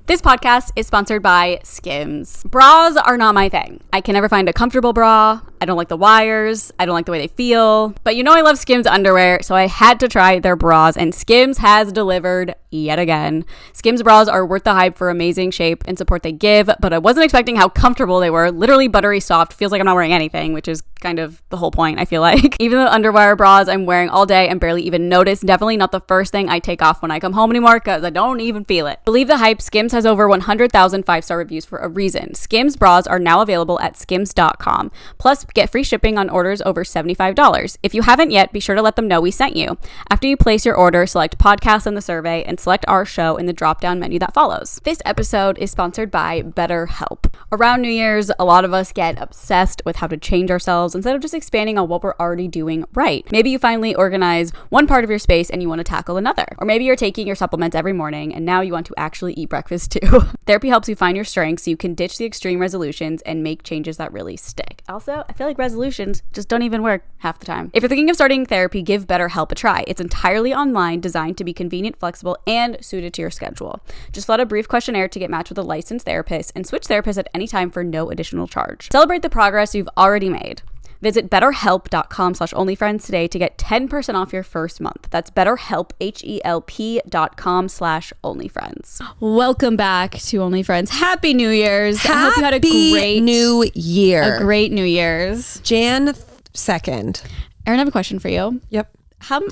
This podcast is sponsored by Skims. Bras are not my thing. I can never find a comfortable bra. I don't like the wires. I don't like the way they feel. But you know I love Skims underwear, so I had to try their bras, and Skims has delivered yet again. Skims bras are worth the hype for amazing shape and support they give, but I wasn't expecting how comfortable they were. Literally buttery soft. Feels like I'm not wearing anything, which is kind of the whole point, I feel like. Even the underwire bras I'm wearing all day and barely even notice. Definitely not the first thing I take off when I come home anymore because I don't even feel it. Believe the hype, Skims has over 100,000 5-star reviews for a reason. Skims bras are now available at skims.com. Plus, get free shipping on orders over $75. If you haven't yet, be sure to let them know we sent you. After you place your order, select podcast in the survey and select our show in the drop-down menu that follows. This episode is sponsored by BetterHelp. Around New Year's, a lot of us get obsessed with how to change ourselves instead of just expanding on what we're already doing right. Maybe you finally organize one part of your space and you want to tackle another. Or maybe you're taking your supplements every morning and now you want to actually eat breakfast too. Therapy helps you find your strengths so you can ditch the extreme resolutions and make changes that really stick. Also, I feel like resolutions just don't even work half the time. If you're thinking of starting therapy, give BetterHelp a try. It's entirely online, designed to be convenient, flexible, and suited to your schedule. Just fill out a brief questionnaire to get matched with a licensed therapist and switch therapists at any time for no additional charge. Celebrate the progress you've already made. Visit betterhelp.com/onlyfriends today to get 10% off your first month. That's BetterHelp, HELP.com/onlyfriends. Welcome back to OnlyFriends. Happy New Year's. I hope you had a great New Year. A great New Year's. Jan 2nd. Erin, I have a question for you. Yep.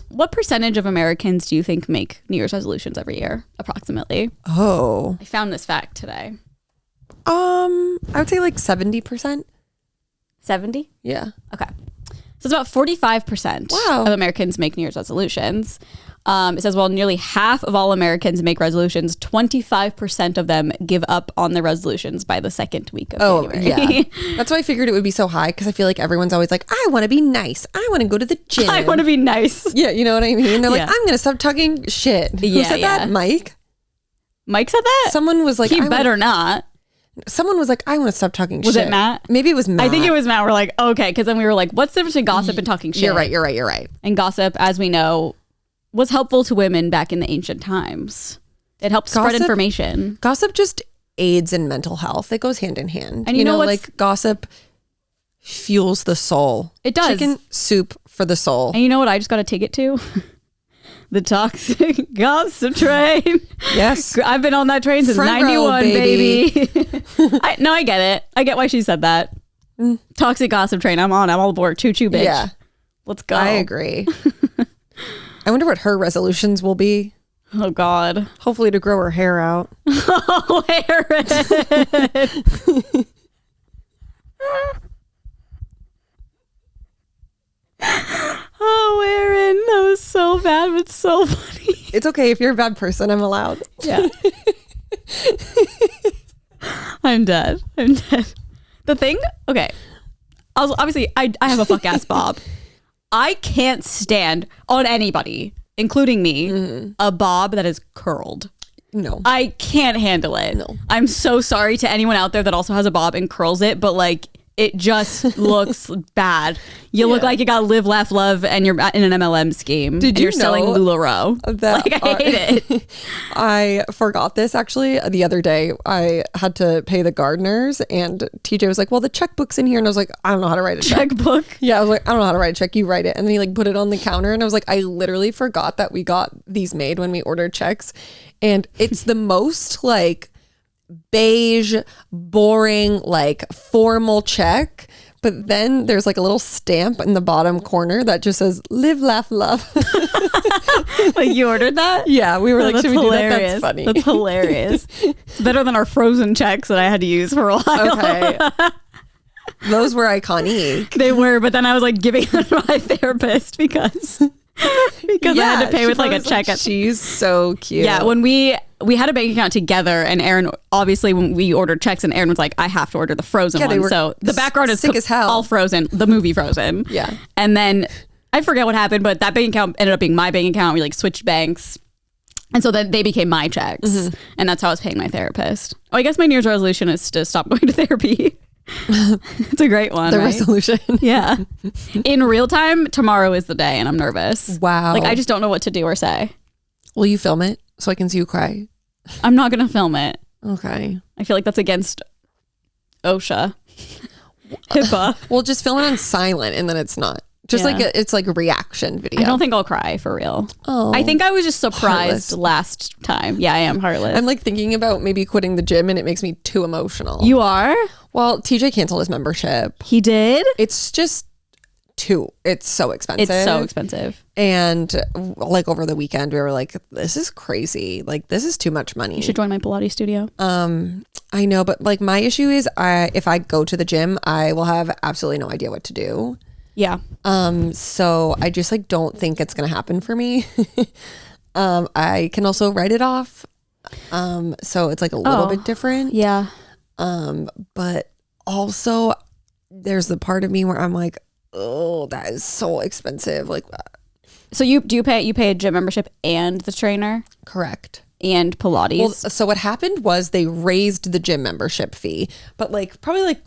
What percentage of Americans do you think make New Year's resolutions every year, approximately? Oh. I found this fact today. I would say like 70%. 70? Yeah. Okay. So it's about 45% of Americans make New Year's resolutions. It says, while nearly half of all Americans make resolutions, 25% of them give up on their resolutions by the second week of January. Yeah. That's why I figured it would be so high, because I feel like everyone's always like, I want to be nice. I want to go to the gym. I want to be nice. Yeah, you know what I mean? They're like, I'm going to stop talking shit. Who said that? Mike? Mike said that? Someone was like, he better not. Someone was like, I want to stop talking shit. Was it Matt? Maybe it was Matt. I think it was Matt. We're like, okay, because then we were like, what's the difference between gossip and talking shit? You're right. And gossip, as we know, was helpful to women back in the ancient times. It helps spread information. Gossip just aids in mental health. It goes hand in hand. And you know like gossip fuels the soul. It does. Chicken soup for the soul. And you know what I just got a ticket to? The toxic gossip train. Yes. I've been on that train since Front 91, row, baby. I get it. I get why she said that. Toxic gossip train. I'm on. I'm all aboard. Choo choo, bitch. Yeah. Let's go. I agree. I wonder what her resolutions will be. Oh, God. Hopefully to grow her hair out. Oh, Aaron. Oh, Aaron, that was so bad, but so funny. It's okay. If you're a bad person, I'm allowed. Yeah. I'm dead. The thing, okay. Obviously, I have a fuck ass bob. I can't stand on anybody, including me, a bob that is curled. No. I can't handle it. No. I'm so sorry to anyone out there that also has a bob and curls it, but like, it just looks bad. You look like you got live, laugh, love, and you're in an MLM scheme. You're selling LuLaRoe. Like, I hate it. I forgot this actually the other day. I had to pay the gardeners, and TJ was like, well, the checkbook's in here. And I was like, I don't know how to write a check. Checkbook? Yeah, I was like, I don't know how to write a check. You write it. And then he like put it on the counter, and I was like, I literally forgot that we got these made when we ordered checks. And it's the most like beige, boring, like formal check, but then there's like a little stamp in the bottom corner that just says live, laugh, love. Like, you ordered that? Yeah, we were like, should we do that? That's funny. That's hilarious. It's better than our frozen checks that I had to use for a while. Okay. Those were iconic. They were, but then I was like giving them to my therapist because I had to pay with like a check. She's so cute. Yeah, when we had a bank account together, and Aaron, obviously when we ordered checks, and Aaron was like, I have to order the Frozen one. So the background is sick as hell. All Frozen, the movie Frozen. Yeah. And then I forget what happened, but that bank account ended up being my bank account. We like switched banks. And so then they became my checks. And that's how I was paying my therapist. Oh, I guess my New Year's resolution is to stop going to therapy. It's a great one. The right? resolution. Yeah. In real time, tomorrow is the day and I'm nervous. Wow. Like, I just don't know what to do or say. Will you film it so I can see you cry? I'm not going to film it. Okay. I feel like that's against OSHA. HIPAA. Well, just film it on silent and then it's not. Just like it's like a reaction video. I don't think I'll cry for real. Oh, I think I was just surprised heartless. last time. Yeah, I am heartless. I'm like thinking about maybe quitting the gym and it makes me too emotional. You are? Well, TJ canceled his membership. He did? It's just it's so expensive. It's so expensive. And like over the weekend we were like, this is crazy. Like this is too much money. You should join my Pilates studio. I know, but like my issue is if I go to the gym, I will have absolutely no idea what to do. Yeah. So I just like don't think it's gonna happen for me. I can also write it off. So it's like a little bit different. Yeah. But also there's the part of me where I'm like, oh, that is so expensive. Like, So you pay a gym membership and the trainer correct. and Pilates? Well, so what happened was they raised the gym membership fee, but like probably like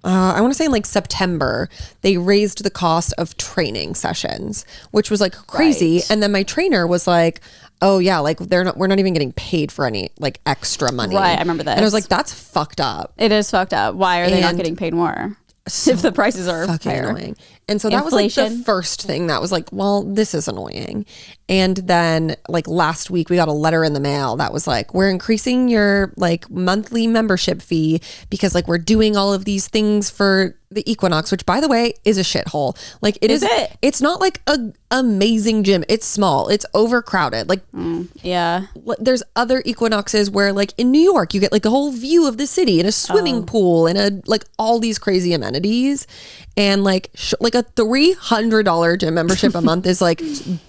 I want to say in like September, they raised the cost of training sessions, which was like crazy. Right. And then my trainer was like, oh yeah, like we're not even getting paid for any like extra money. Right, I remember this. And I was like, that's fucked up. It is fucked up. Why are they not And getting paid more? If the prices are Fucking higher. annoying. And so that was like the Inflation. first thing that was like, well, this is annoying. And then like last week we got a letter in the mail that was like, we're increasing your like monthly membership fee because like we're doing all of these things for the Equinox, which by the way is a shithole. Like Is it? It's not like a amazing gym. It's small. It's overcrowded. Like Yeah. there's other Equinoxes where like in New York you get like a whole view of the city and a swimming pool and a like all these crazy amenities, and like like a $300 gym membership a month is like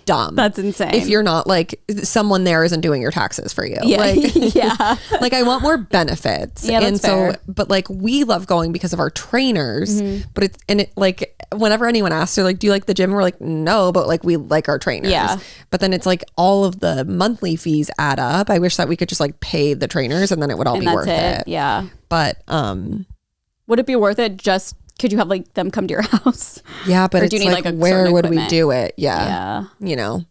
dumb. That's insane. If you're not like someone there isn't doing your taxes for you. Yeah. Like, Yeah. like I want more benefits. Yeah, that's and so fair. but like we love going because of our trainers. Mm-hmm. But it like whenever anyone asks her like, do you like the gym? We're like, no, but like we like our trainers. Yeah. But then it's like all of the monthly fees add up. I wish that we could just like pay the trainers and then it would all And be that's worth it. Yeah. But Would it be worth it just could you have like them come to your house? yeah, but Or it's do you need, like, like, a where certain would we equipment? do it? Yeah. Yeah. You know.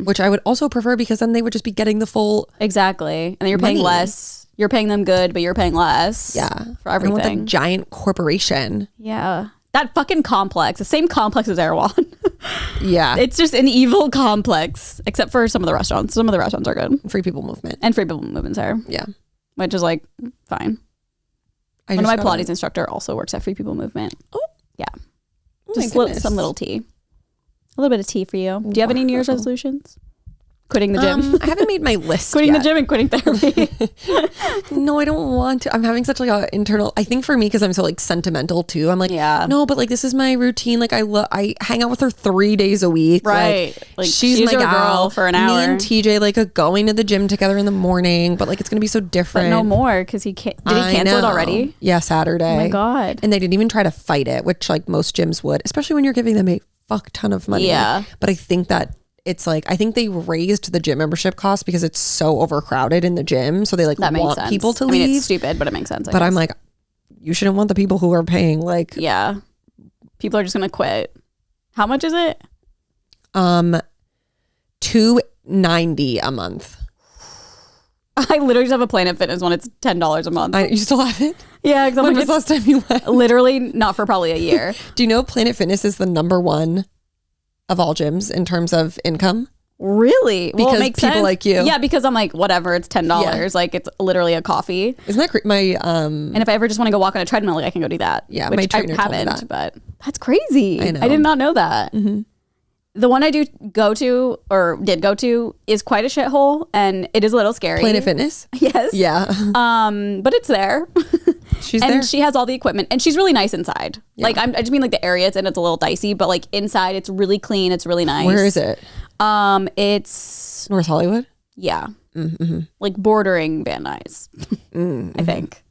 Which I would also prefer because then they would just be getting the full Exactly. And then you're paying Money. less. You're paying them good, but you're paying less. For I want everything. the giant corporation. Yeah. That fucking complex. The same complex as Erewhon. Yeah. It's just an evil complex, except for some of the restaurants. Some of the restaurants are good. Free people movement. And free people movements are, Yeah. which is like fine. I One of my just gotta- Pilates instructor also works at Free People Movement. Oh. Yeah. Oh my Just goodness. some little tea. A little bit of tea for you. Do you have any New Year's resolutions? Quitting the gym. I haven't made my list Quitting yet. the gym and quitting therapy. No, I don't want to. I'm having such like a internal. I think for me because I'm so like sentimental too. I'm like, Yeah. no, but like this is my routine. Like I hang out with her 3 days a week. Right. Like, Like, she's my your gal. girl for an hour. Me and TJ like are going to the gym together in the morning, but like it's gonna be so But different. no more because he can't. Did he I cancel it know. already? Yeah, Saturday. Oh my God. And they didn't even try to fight it, which like most gyms would, especially when you're giving them a fuck ton of money. Yeah. But I think that it's like I think they raised the gym membership cost because it's so overcrowded in the gym, so they like That makes want sense. people to I mean, leave. it's stupid, but it makes sense. I But I'm guess. like, you shouldn't want the people who are paying like yeah. People are just going to quit. How much is it? $290 a month. I literally just have a Planet Fitness one. It's $10 a month. You still have it? yeah. Because I'm When like, was the last time you went? literally not for probably a year. Do you know Planet Fitness is the #1 of all gyms in terms of income? Really? Well, Because it makes people sense. like you. Yeah, because I'm like, whatever, it's $10. Yeah. Like, it's literally a coffee. Isn't that my And if I ever just want to go walk on a treadmill, like, I can go do that. Yeah, which my trainer I told me haven't, that. but that's crazy. I know. I did not know that. The one I do go to or did go to is quite a shithole, and it is a little scary. Planet Fitness? Yes. Yeah. But it's there. She's and there. she has all the equipment, and she's really nice inside. Like I just mean like the area it's in, it's a little dicey, but like inside it's really clean. It's really nice. Where is it? It's North Hollywood? yeah, like bordering Van Nuys, I think.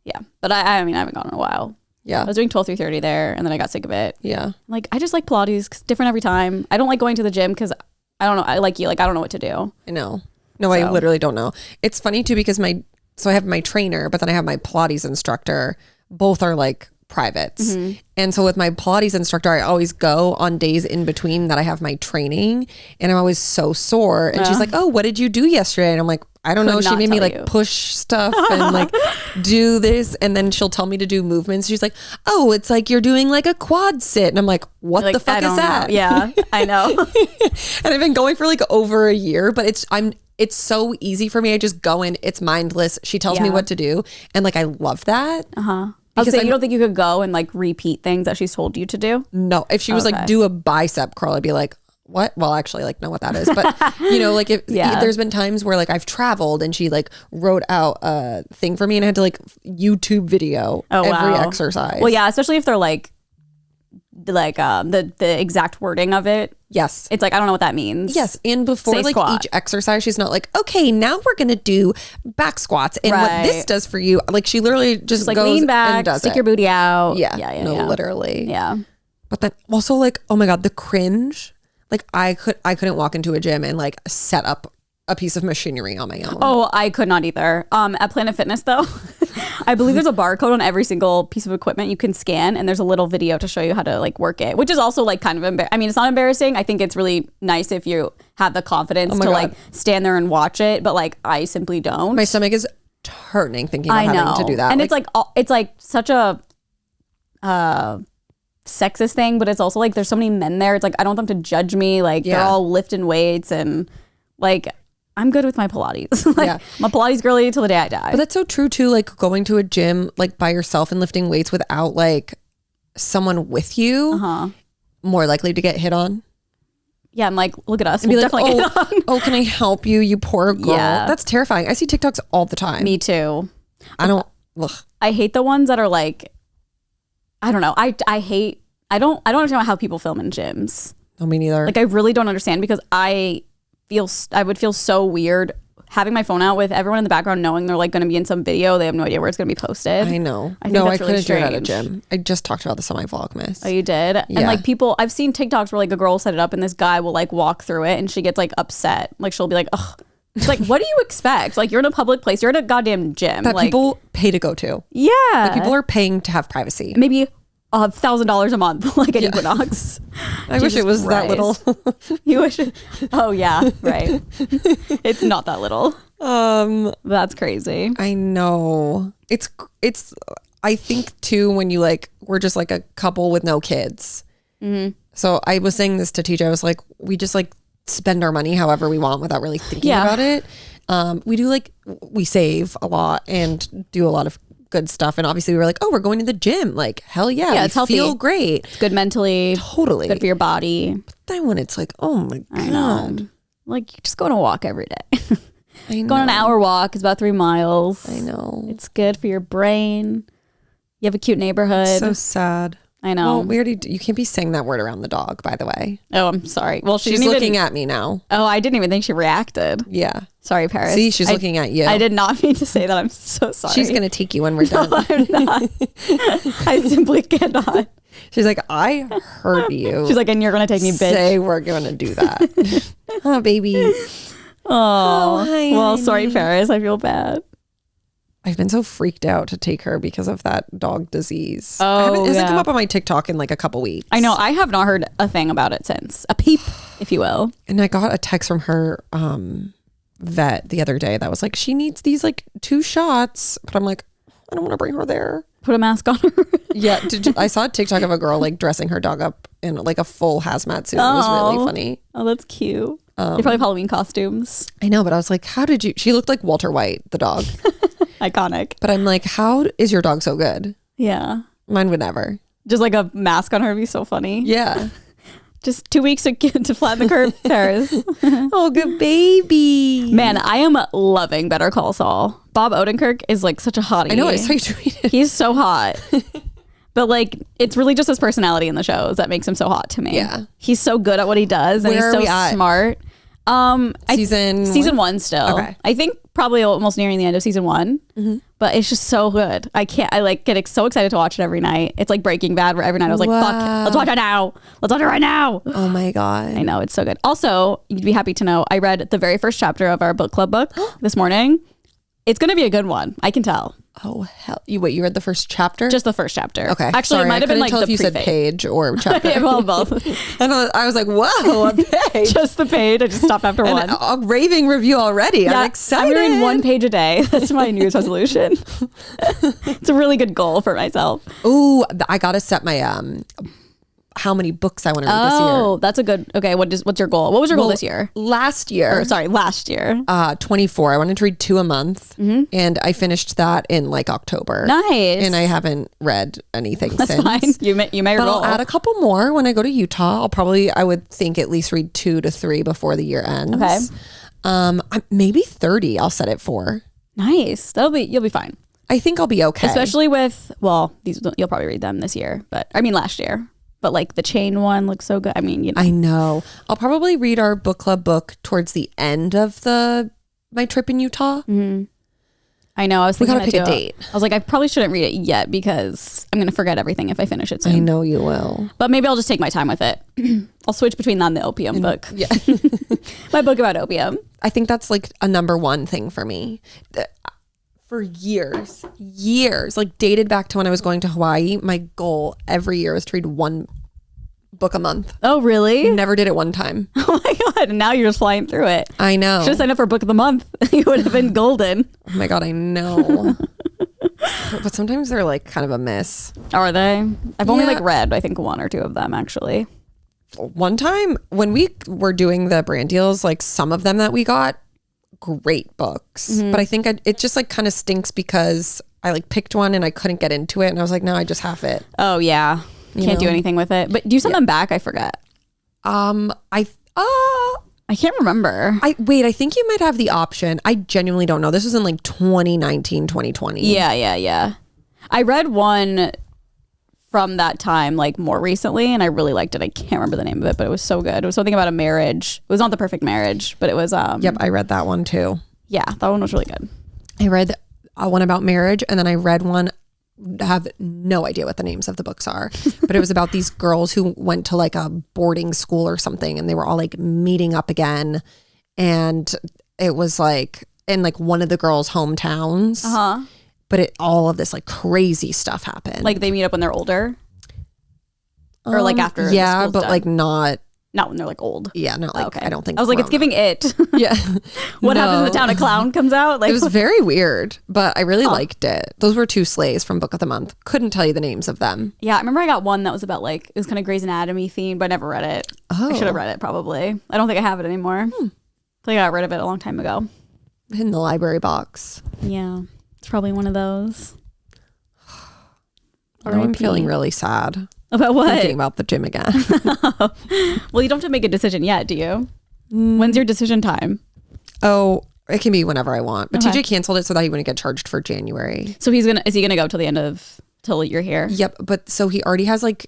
Yeah, but I mean I haven't gone in a while. Yeah. I was doing 12 through 30 there, and then I got sick of it. Yeah. Like I just like Pilates, 'cause it's different every time. I don't like going to the gym because I don't know. I like you. Like I don't know what to do. I know. No, I literally don't know. It's funny too because I have my trainer, but then I have my Pilates instructor. Both are like privates. And so with my Pilates instructor, I always go on days in between that I have my training, and I'm always so sore. And she's like, oh, what did you do yesterday? And I'm like, I don't know. She made me like push stuff and like do this. And then she'll tell me to do movements. She's like, oh, it's like you're doing like a quad sit. And I'm like, what the fuck is that? Yeah, I know. And I've been going for like over a year, but it's so easy for me. I just go in, it's mindless. She tells me what to do. And like, I love that. Because you don't think you could go and like repeat things that she's told you to do? No. If she was like, do a bicep curl, I'd be like, what? Well, actually, like, know what that is. But, you know, like, if there's been times where like I've traveled and she like wrote out a thing for me and I had to like YouTube video every exercise. Well, yeah, especially if they're like the exact wording of it. Yes. It's like, I don't know what that means. Yes. And before like each exercise, she's not like, okay, now we're going to do back squats. And what this does for you, like she literally just like goes lean back, and does stick your booty out. Yeah. Literally. Yeah. But then also like, oh my God, the cringe. Like I couldn't walk into a gym and like set up a piece of machinery on my own. Oh, I could not either. At Planet Fitness though, I believe there's a barcode on every single piece of equipment you can scan, and there's a little video to show you how to like work it, which is also like kind of I mean, it's not embarrassing. I think it's really nice if you have the confidence to like stand there and watch it, but like I simply don't. My stomach is turning thinking about having to do that. And it's like such a sexist thing, but it's also like there's so many men there. It's like I don't want them to judge me. Like they're all lifting weights, and like I'm good with my Pilates. Like I'm a Pilates girly till the day I die. But that's so true too. Like going to a gym like by yourself and lifting weights without like someone with you, more likely to get hit on. Yeah, I'm like, look at us. And be like, definitely get on. oh, can I help you? You poor girl. Yeah. That's terrifying. I see TikToks all the time. Me too. I hate the ones that are like, I don't know. I don't understand how people film in gyms. No, me neither. Like I really don't understand, because I would feel so weird having my phone out with everyone in the background knowing they're like going to be in some video. They have no idea where it's going to be posted. I know. I couldn't do it at a gym. I just talked about this on my Vlogmas. Oh, you did? Yeah. And like people, I've seen TikToks where like a girl will set it up and this guy will like walk through it and she gets like upset. Like she'll be like, ugh. It's like, what do you expect? Like you're in a public place. You're at a goddamn gym. That like, people pay to go to. Yeah. Like people are paying to have privacy. Maybe $1,000 a month, like at Equinox. I wish it was that little. You wish it, oh yeah, right. It's not that little. That's crazy. I know. It's I think too, when you like, we're just like a couple with no kids. So I was saying this to TJ. I was like, we just like spend our money however we want without really thinking about it. We do like, we save a lot and do a lot of good stuff, and obviously we were like, oh, we're going to the gym, like hell yeah, it's healthy. Feel great, it's good mentally, totally good for your body. But then when it's like, oh my God, I know. Like you're just going to walk every day. I know. Going an hour walk is about 3 miles. I know. It's good for your brain. You have a cute neighborhood. So sad. I know. Well, we already, you can't be saying that word around the dog, by the way. Oh, I'm sorry. Well, she's looking at me now. Oh, I didn't even think she reacted. Yeah. Sorry, Paris. See, she's looking at you. I did not mean to say that. I'm so sorry. She's going to take you when we're done. No, I'm not. I simply cannot. She's like, I heard you. She's like, and you're going to take me, bitch. Say we're going to do that. Oh, baby. Oh, well, sorry, Paris. I feel bad. I've been so freaked out to take her because of that dog disease. Oh, it hasn't come up on my TikTok in like a couple weeks. I know. I have not heard a thing about it since. A peep, if you will. And I got a text from her vet the other day that was like, she needs these like 2 shots. But I'm like, I don't want to bring her there. Put a mask on her. Yeah. I saw a TikTok of a girl like dressing her dog up in like a full hazmat suit. It was really funny. Oh, that's cute. They probably have Halloween costumes. I know, but I was like, how did you? She looked like Walter White, the dog. Iconic. But I'm like, how is your dog so good? Yeah. Mine would never. Just like a mask on her would be so funny. Yeah. Just 2 weeks to flatten the curve, Paris. Oh, good baby. Man, I am loving Better Call Saul. Bob Odenkirk is like such a hottie. I know, I saw you tweeted. He's so hot. But like, it's really just his personality in the shows that makes him so hot to me. Yeah. He's so good at what he does, and Where he's so smart. Season one still. Okay. I think probably almost nearing the end of season 1. But it's just so good. I like get so excited to watch it every night. It's like Breaking Bad, where every night I was like, fuck, let's watch it now. Let's watch it right now. Oh my God. I know, it's so good. Also, you'd be happy to know I read the very first chapter of our book club book this morning. It's going to be a good one. I can tell. Oh hell! You read the first chapter? Just the first chapter. Okay. Actually, Sorry, it might have been like tell the if you said preface. page or chapter. Well, both. I was like, whoa, a page. Just the page. I just stopped after one. A raving review already. I'm excited. I'm reading 1 page a day. That's my New Year's resolution. It's a really good goal for myself. Ooh, I gotta set my how many books I want to read this year. Oh, that's a good. Okay, what's your goal? What was your goal this year? Last year. Last year. 24. I wanted to read 2 a month, and I finished that in like October. Nice. And I haven't read anything That's since. fine. You made your But goal. I'll add a couple more when I go to Utah. I would think at least read 2 to 3 before the year ends. Okay. Maybe 30 I'll set it for. Nice. You'll be fine. I think I'll be okay. Especially with, you'll probably read them this year, but I mean last year. But like the chain one looks so good. I mean, I know. I'll probably read our book club book towards the end of my trip in Utah. Mm-hmm. I know. I was thinking we gotta pick a date. I was like, I probably shouldn't read it yet because I'm going to forget everything if I finish it soon. I know you will. But maybe I'll just take my time with it. I'll switch between that and the opium book. Yeah. My book about opium. I think that's like a number one thing for me. For years, like dated back to when I was going to Hawaii, my goal every year was to read 1 book a month. Oh, really? Never did it one time. Oh my God. And now you're just flying through it. I know. Should have signed up for book of the month. You would have been golden. Oh my God, I know. But sometimes they're like kind of a miss. Are they? I've only Yeah. like read, I think 1 or 2 of them actually. One time when we were doing the brand deals, like some of them that we got, great books. But I think it just like kind of stinks because I like picked one and I couldn't get into it. And I was like, no, I just have it. Oh yeah. Can't do anything with it. But do you send them back? I forget. I can't remember. I think you might have the option. I genuinely don't know. This was in like 2019, 2020. Yeah. I read one from that time, like more recently, and I really liked it. I can't remember the name of it, but it was so good. It was something about a marriage. It was not the perfect marriage, but it was Yep, I read that one too. Yeah, that one was really good. I read one about marriage, and then I read one, I have no idea what the names of the books are, but it was about these girls who went to like a boarding school or something, and they were all like meeting up again, and it was like in like one of the girls' hometowns. But all of this like crazy stuff happened. Like they meet up when they're older, or like after. the Yeah, school's but done? like not. Not when they're like old. Yeah, not like. Okay. I don't think. I was like, it's grown giving it. up. Yeah. What No. happens in the town? A clown comes out. Like It was very weird, but I really liked it. Those were 2 slays from Book of the Month. Couldn't tell you the names of them. Yeah, I remember I got one that was about like, it was kind of Grey's Anatomy themed, but I never read it. I should have read it probably. I don't think I have it anymore. I think I got rid of it a long time ago. In the library box. Yeah, it's probably one of those. Now I'm R.I.P. feeling really sad. About what? Thinking about the gym again. Well, you don't have to make a decision yet, do you? When's your decision time? Oh, it can be whenever I want. But Okay. TJ canceled it so that he wouldn't get charged for January. So is he gonna go till the end till you're here? Yep. But so he already has like,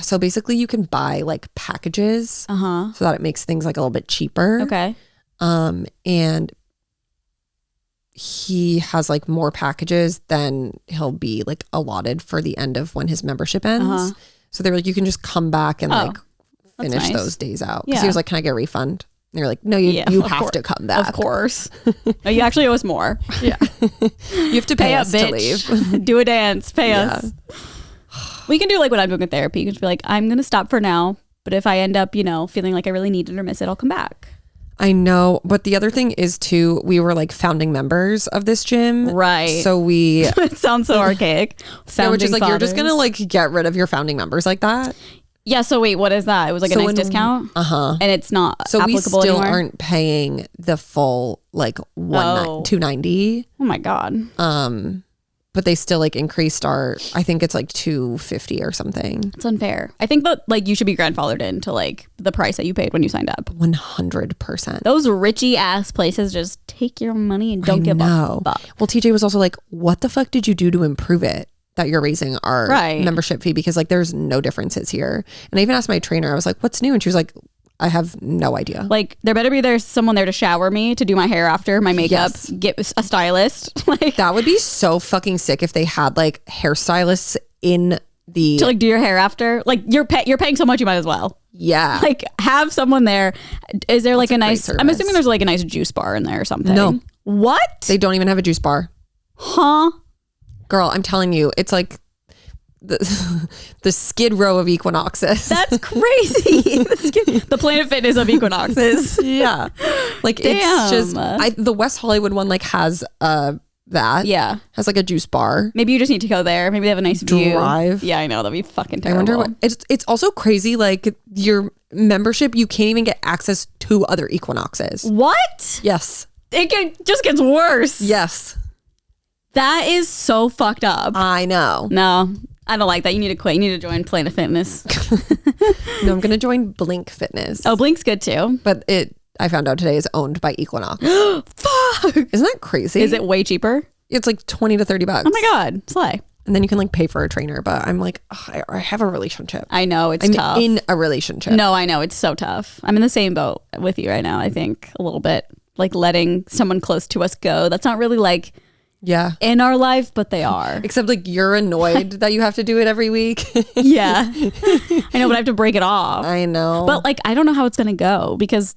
so basically you can buy like packages so that it makes things like a little bit cheaper. Okay. And he has like more packages than he'll be like allotted for the end of when his membership ends. So they were like, you can just come back and like finish nice. those days out. Because Yeah. he was like, can I get a refund? And you're like, no, you of have course. to come back. Of course. No, you actually owe us more. Yeah. You have to pay us to leave. bitch. Do a dance. Pay us. We can do like what I'm doing with therapy. You can just be like, I'm going to stop for now. But if I end up, feeling like I really need it or miss it, I'll come back. I know. But the other thing is too, we were like founding members of this gym. Right. So we, It sounds so archaic. yeah, which is like, you're just Founding going to like get rid of your founding members like that. Yeah, so wait, what is that? It was like a So nice when- discount? And it's not So we applicable still anymore? aren't paying the full like $290. Oh my God. But they still like increased I think it's like $250 or something. It's unfair. I think that like you should be grandfathered into like the price that you paid when you signed up. 100%. Those richy ass places just take your money and don't give a fuck. Well, TJ was also like, what the fuck did you do to improve it that you're raising our membership fee? Because like there's no differences here. And I even asked my trainer, I was like, what's new? And she was like, I have no idea. Like there better be someone there to shower me, to do my hair after my makeup, get a stylist. Like That would be so fucking sick if they had like hairstylists in the to like do your hair after. Like you're paying so much, you might as well. Yeah. Like have someone there. Is there like a nice, I'm service. assuming there's like a nice juice bar in there or something. No. What? They don't even have a juice bar. Huh? Girl, I'm telling you, it's like the Skid Row of equinoxes. That's crazy. The Planet Fitness of equinoxes. Yeah. Like it's just the West Hollywood one like has that. Yeah. Has like a juice bar. Maybe you just need to go there. Maybe they have a nice view. Drive. Yeah, I know. That'd be fucking terrible. I wonder what it's also crazy, like your membership, you can't even get access to other equinoxes. What? Yes. Just gets worse. Yes. That is so fucked up. I know. No, I don't like that. You need to quit. You need to join Planet Fitness. No, I'm gonna join Blink Fitness. Oh, Blink's good too. But I found out today is owned by Equinox. Fuck. Isn't that crazy? Is it way cheaper? It's like $20 to $30. Oh my God. Slay. And then you can like pay for a trainer. But I'm like, I have a relationship. I know it's I'm tough. in a relationship. No, I know it's so tough. I'm in the same boat with you right now. I think a little bit like letting someone close to us go. That's not really like Yeah. in our life, but they are. Except like you're annoyed that you have to do it every week. Yeah. I know, but I have to break it off. I know. But like, I don't know how it's going to go because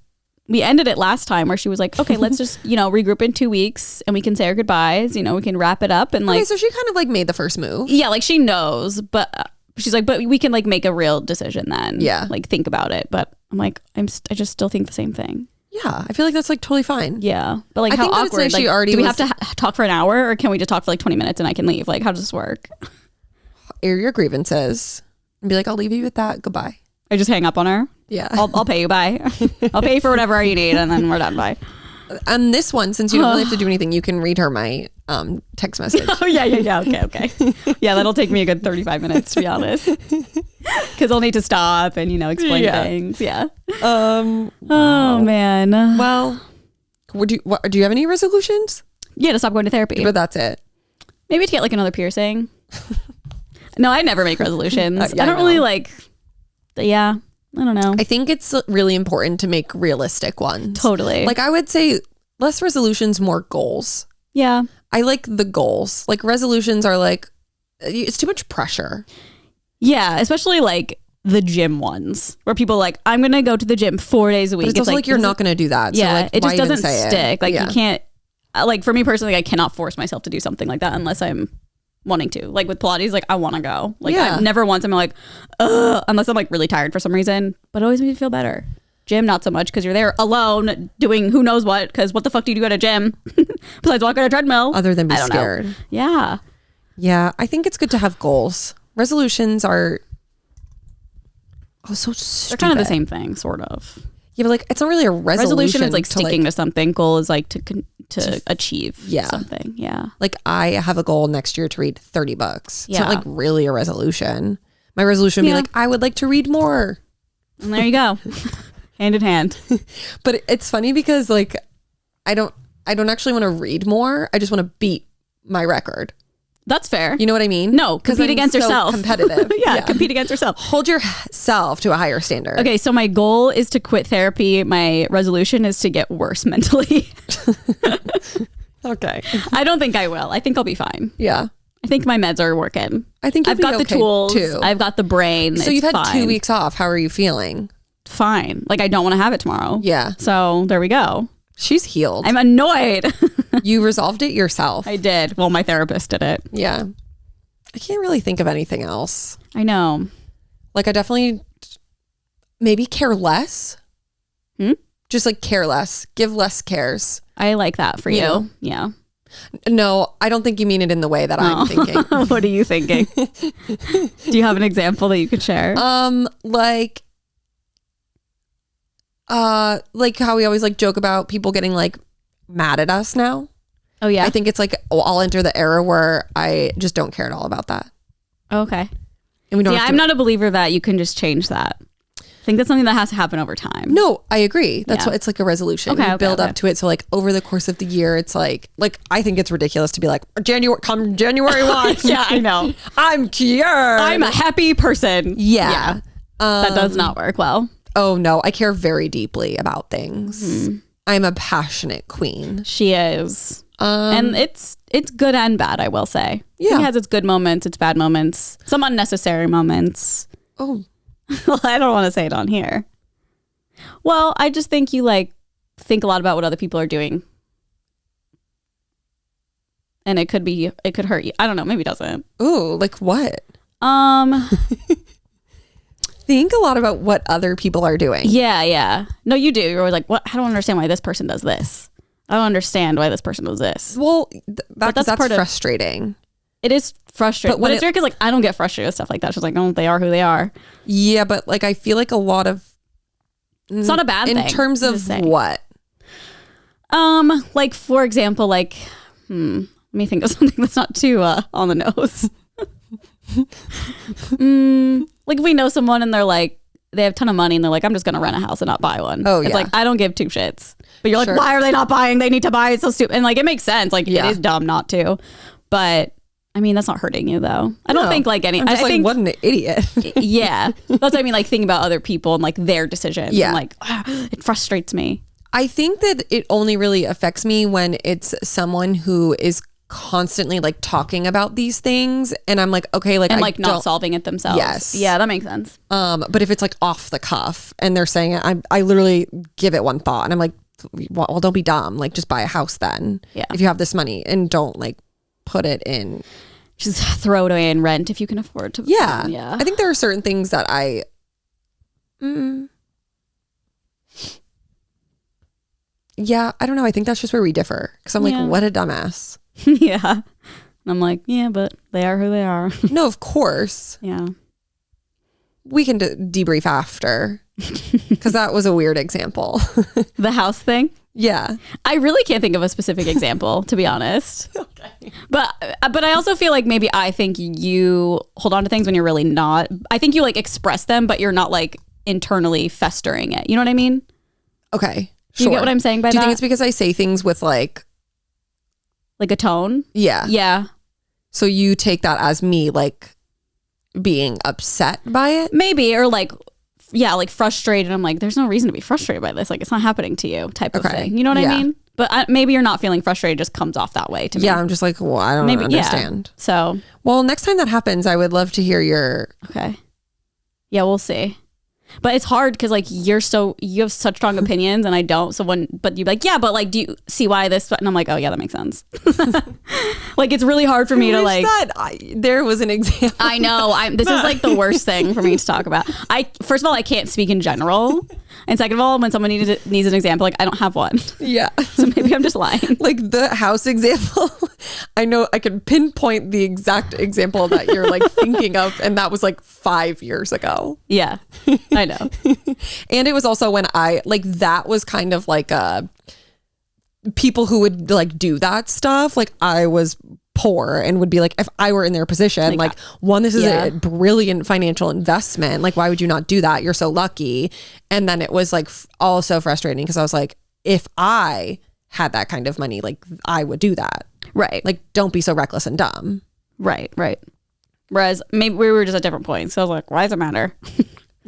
we ended it last time where she was like, okay, let's just, regroup in 2 weeks and we can say our goodbyes. We can wrap it up. And like, okay, so she kind of like made the first move. yeah, like she knows, but she's like, but we can like make a real decision then. Yeah. Like think about it. But I'm like, I just still think the same thing. Yeah. I feel like that's like totally fine. Yeah. But like I how think that it's awkward. nice Like, she already do we was- have to talk for an hour or can we just talk for like 20 minutes and I can leave? Like, how does this work? Air your grievances and be like, I'll leave you with that. Goodbye. I just hang up on her. Yeah. I'll pay you. Bye. I'll pay you for whatever you need and then we're done. Bye. And this one, since you don't really have to do anything, you can read her my text message. Oh, yeah. Okay. Yeah, that'll take me a good 35 minutes, to be honest. Because I'll need to stop and, explain things. Yeah. Oh, man. Well, do you have any resolutions? Yeah, to stop going to therapy. But that's it. Maybe to get like another piercing. No, I never make resolutions. Yeah, I don't I know. really like, yeah, I don't know. I think it's really important to make realistic ones. Totally. Like I would say less resolutions, more goals. Yeah. I like the goals. Like resolutions are like, it's too much pressure. Yeah, especially like the gym ones where people are like, I'm going to go to the gym 4 days a week. But it's also like you're not going to do that. Yeah, so like, it why just even doesn't say stick. it? Like Yeah. you can't, like for me personally, I cannot force myself to do something like that unless I'm wanting to. Like with Pilates, like I want to go. Like Yeah. I never once I'm like, ugh, unless I'm like really tired for some reason. But it always makes me feel better. Gym, not so much because you're there alone doing who knows what. Because what the fuck do you do at a gym besides walk on a treadmill? Other than be I don't know. scared. Yeah. Yeah, I think it's good to have goals. Resolutions are so stupid. They're kind of the same thing, sort of. Yeah, but like it's not really a resolution. Resolution is like to, sticking to something. Goal is like to achieve Yeah. something. Yeah. Like I have a goal next year to read 30 books. It's Yeah. not like really a resolution. My resolution would Yeah. be like, I would like to read more. And there you go. Hand in hand. But it's funny because like I don't actually want to read more. I just want to beat my record. That's fair. You know what I mean? No, 'Cause compete I'm against so yourself. Competitive. yeah, compete against yourself. Hold yourself to a higher standard. Okay, so my goal is to quit therapy. My resolution is to get worse mentally. Okay. I don't think I will. I think I'll be fine. Yeah. I think my meds are working. I think I've you'll got be the okay, tools. too. I've got the brain. So It's you've had fine. 2 weeks off. How are you feeling? Fine. Like I don't want to have it tomorrow. Yeah. So there we go. She's healed. I'm annoyed. You resolved it yourself. I did. Well, my therapist did it. Yeah. I can't really think of anything else. I know. Like I definitely maybe care less. Just like care less. Give less cares. I like that for you. know? Yeah. No, I don't think you mean it in the way that I'm thinking. What are you thinking? Do you have an example that you could share? Like how we always like joke about people getting like mad at us now. Oh yeah. I think it's like I'll enter the era where I just don't care at all about that. Okay. And we don't Yeah, have I'm to, not a believer that you can just change that. I think that's something that has to happen over time. No, I agree. That's Yeah. why it's like a resolution. Okay, You okay, build okay. up to it. So like over the course of the year, it's like I think it's ridiculous to be like January 1. Yeah, I know. I'm cured. I'm a happy person. yeah. That does not work well. Oh no, I care very deeply about things. I'm a passionate queen. She is. And it's good and bad, I will say. Yeah. It has its good moments, its bad moments, some unnecessary moments. Oh, Well, I don't want to say it on here. Well, I just think you like think a lot about what other people are doing. and it could hurt you. I don't know, maybe it doesn't. Ooh, like what? Um Think a lot about what other people are doing. yeah. No, you do. You're always like, what? I don't understand why this person does this. I don't understand why this person does this. Well, that's part of- frustrating. It is frustrating. But it's weird because like I don't get frustrated with stuff like that. She's like, oh, they are who they are. Yeah, but like I feel like a lot of it's not a bad thing. In terms of what? Like for example, like let me think of something that's not too on the nose. Like if we know someone and they're like they have a ton of money and they're like, I'm just gonna rent a house and not buy one. Oh, it's yeah. like I don't give two shits. But you're like, Sure. why are they not buying? They need to buy. It's so stupid. And like it makes sense. Like Yeah. it is dumb not to. But I mean that's not hurting you though. I don't No. think like any I'm just I like, think, what an idiot. yeah. That's what I mean, like thinking about other people and like their decisions. Yeah. I'm like it frustrates me. I think that it only really affects me when it's someone who is constantly like talking about these things and I'm like, okay, like And I like not don't- solving it themselves. Yes. Yeah, that makes sense. but if it's like off the cuff and they're saying it, I literally give it one thought and I'm like, well, don't be dumb. Like just buy a house then. Yeah. If you have this money and don't like put it in. Just throw it away and rent if you can afford to. Yeah. Yeah. I think there are certain things that yeah, I don't know. I think that's just where we differ. Because I'm Yeah. like, what a dumbass. Yeah. And I'm like, yeah, but they are who they are. No, of course. Yeah. We can debrief after. Because that was a weird example. The house thing. Yeah. I really can't think of a specific example, to be honest. Okay. But I also feel like maybe I think you hold on to things when you're really not. I think you like express them, but you're not like internally festering it. You know what I mean? Okay. Do you get what I'm saying by Do you that? think it's because I say things with like Like a tone? yeah. Yeah. So you take that as me like being upset by it? Maybe, or like, yeah, like frustrated. I'm like, there's no reason to be frustrated by this. Like, it's not happening to you type of Okay. thing. You know what Yeah. I mean? But maybe you're not feeling frustrated. It just comes off that way to me. Yeah, I'm just like, well, I don't Maybe, understand. Yeah. So, Well, next time that happens, I would love to hear your okay. Yeah, we'll see. But it's hard because like you have such strong opinions and I don't. So but you're like, yeah, but like, do you see why this? And I'm like, oh yeah, that makes sense. Like it's really hard for me to like. There was an example. I know. This is like the worst thing for me to talk about. First of all, I can't speak in general, and second of all, when someone needs an example, like I don't have one. Yeah. So maybe I'm just lying. Like the house example, I know I can pinpoint the exact example that you're like thinking of, and that was like 5 years ago. Yeah, I know. And it was also when I like that was kind of like people who would like do that stuff. Like I was poor and would be like, if I were in their position, like one, this is a brilliant financial investment. Like, why would you not do that? You're so lucky. And then it was like also frustrating because I was like, if I had that kind of money, like I would do that. Right. Like, don't be so reckless and dumb. Right. Whereas maybe we were just at different points. So I was like, why does it matter?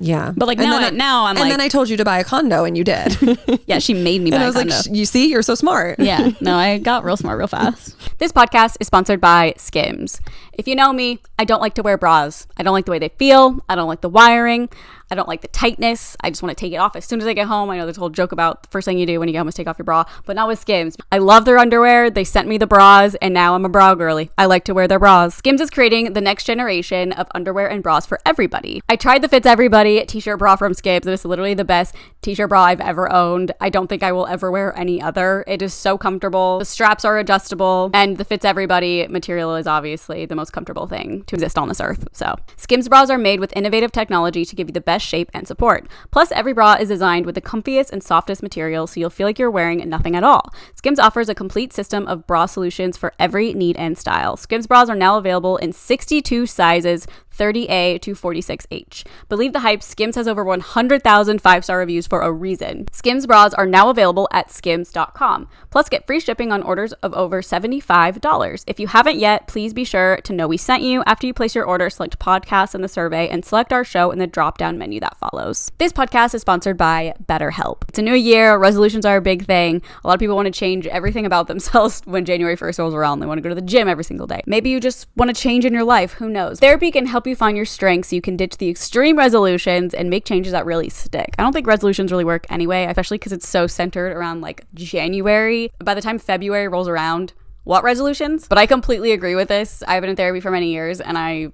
Yeah. But like now I'm like. And then I told you to buy a condo and you did. Yeah, she made me buy And I a was condo. like, you see, you're so smart. Yeah, no, I got real smart real fast. This podcast is sponsored by Skims. If you know me, I don't like to wear bras. I don't like the way they feel. I don't like the wiring. I don't like the tightness. I just want to take it off as soon as I get home. I know there's a whole joke about the first thing you do when you get home is take off your bra, but not with Skims. I love their underwear. They sent me the bras, and now I'm a bra girly. I like to wear their bras. Skims is creating the next generation of underwear and bras for everybody. I tried the Fits Everybody t-shirt bra from Skims, and it's literally the best t-shirt bra I've ever owned. I don't think I will ever wear any other. It is so comfortable. The straps are adjustable, and the Fits Everybody material is obviously the most comfortable thing to exist on this earth. So, Skims bras are made with innovative technology to give you the best shape and support. Plus, every bra is designed with the comfiest and softest material, so you'll feel like you're wearing nothing at all. Skims offers a complete system of bra solutions for every need and style. Skims bras are now available in 62 sizes, 30A to 46H. Believe the hype, Skims has over 100,000 5-star reviews for a reason. Skims bras are now available at skims.com. Plus, get free shipping on orders of over $75. If you haven't yet, please be sure to know we sent you. After you place your order, select podcasts in the survey and select our show in the drop-down menu that follows. This podcast is sponsored by BetterHelp. It's a new year. Resolutions are a big thing. A lot of people want to change everything about themselves when January 1st rolls around. They want to go to the gym every single day. Maybe you just want to change in your life. Who knows? Therapy can help you find your strengths so you can ditch the extreme resolutions and make changes that really stick. I don't think resolutions really work anyway, especially because it's so centered around like January. By the time February rolls around, what resolutions? But I completely agree with this. I've been in therapy for many years, and I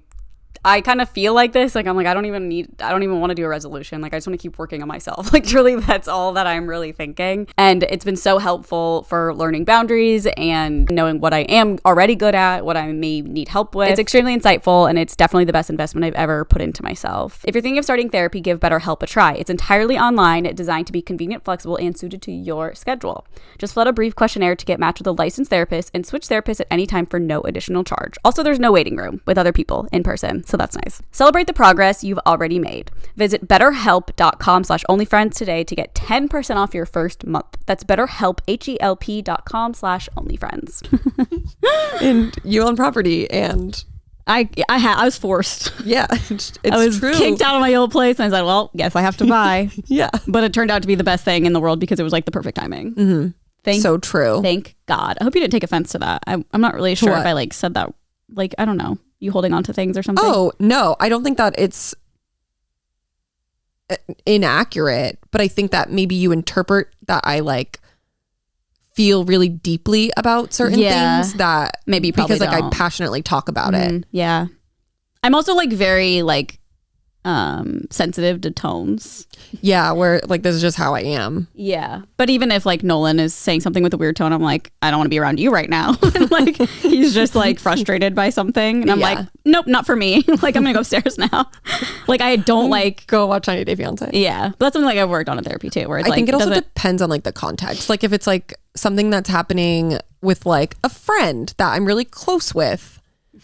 kind of feel like this. Like, I'm like, I don't even want to do a resolution. Like, I just want to keep working on myself. Like, truly, that's all that I'm really thinking. And it's been so helpful for learning boundaries and knowing what I am already good at, what I may need help with. It's extremely insightful, and it's definitely the best investment I've ever put into myself. If you're thinking of starting therapy, give BetterHelp a try. It's entirely online, designed to be convenient, flexible, and suited to your schedule. Just fill out a brief questionnaire to get matched with a licensed therapist and switch therapists at any time for no additional charge. Also, there's no waiting room with other people in person, so that's nice. Celebrate the progress you've already made. Visit betterhelp.com/onlyfriends today to get 10% off your first month. That's betterhelp, HELP.com/onlyfriends. And you own property, and I was forced. yeah, it's I was true. kicked out of my old place, and I was like, well, guess I have to buy. Yeah. But it turned out to be the best thing in the world because it was like the perfect timing. Mm-hmm. So true. Thank God. I hope you didn't take offense to that. I'm not really sure what? if I like said that. Like, I don't know. You holding on to things or something? Oh, no, I don't think that it's inaccurate, but I think that maybe you interpret that I like feel really deeply about certain things that maybe you probably because like I don't. passionately talk about it. Yeah. I'm also like very like sensitive to tones. Yeah, where like this is just how I am. Yeah. But even if like Nolan is saying something with a weird tone, I'm like, I don't want to be around you right now. And, like he's just like frustrated by something. And I'm like, nope, not for me. Like I'm gonna go upstairs now. Like I don't like Go watch 90 Day Fiance. Yeah. But that's something like I've worked on in therapy too, where it's I like think it also doesn't- depends on like the context. Like if it's like something that's happening with like a friend that I'm really close with,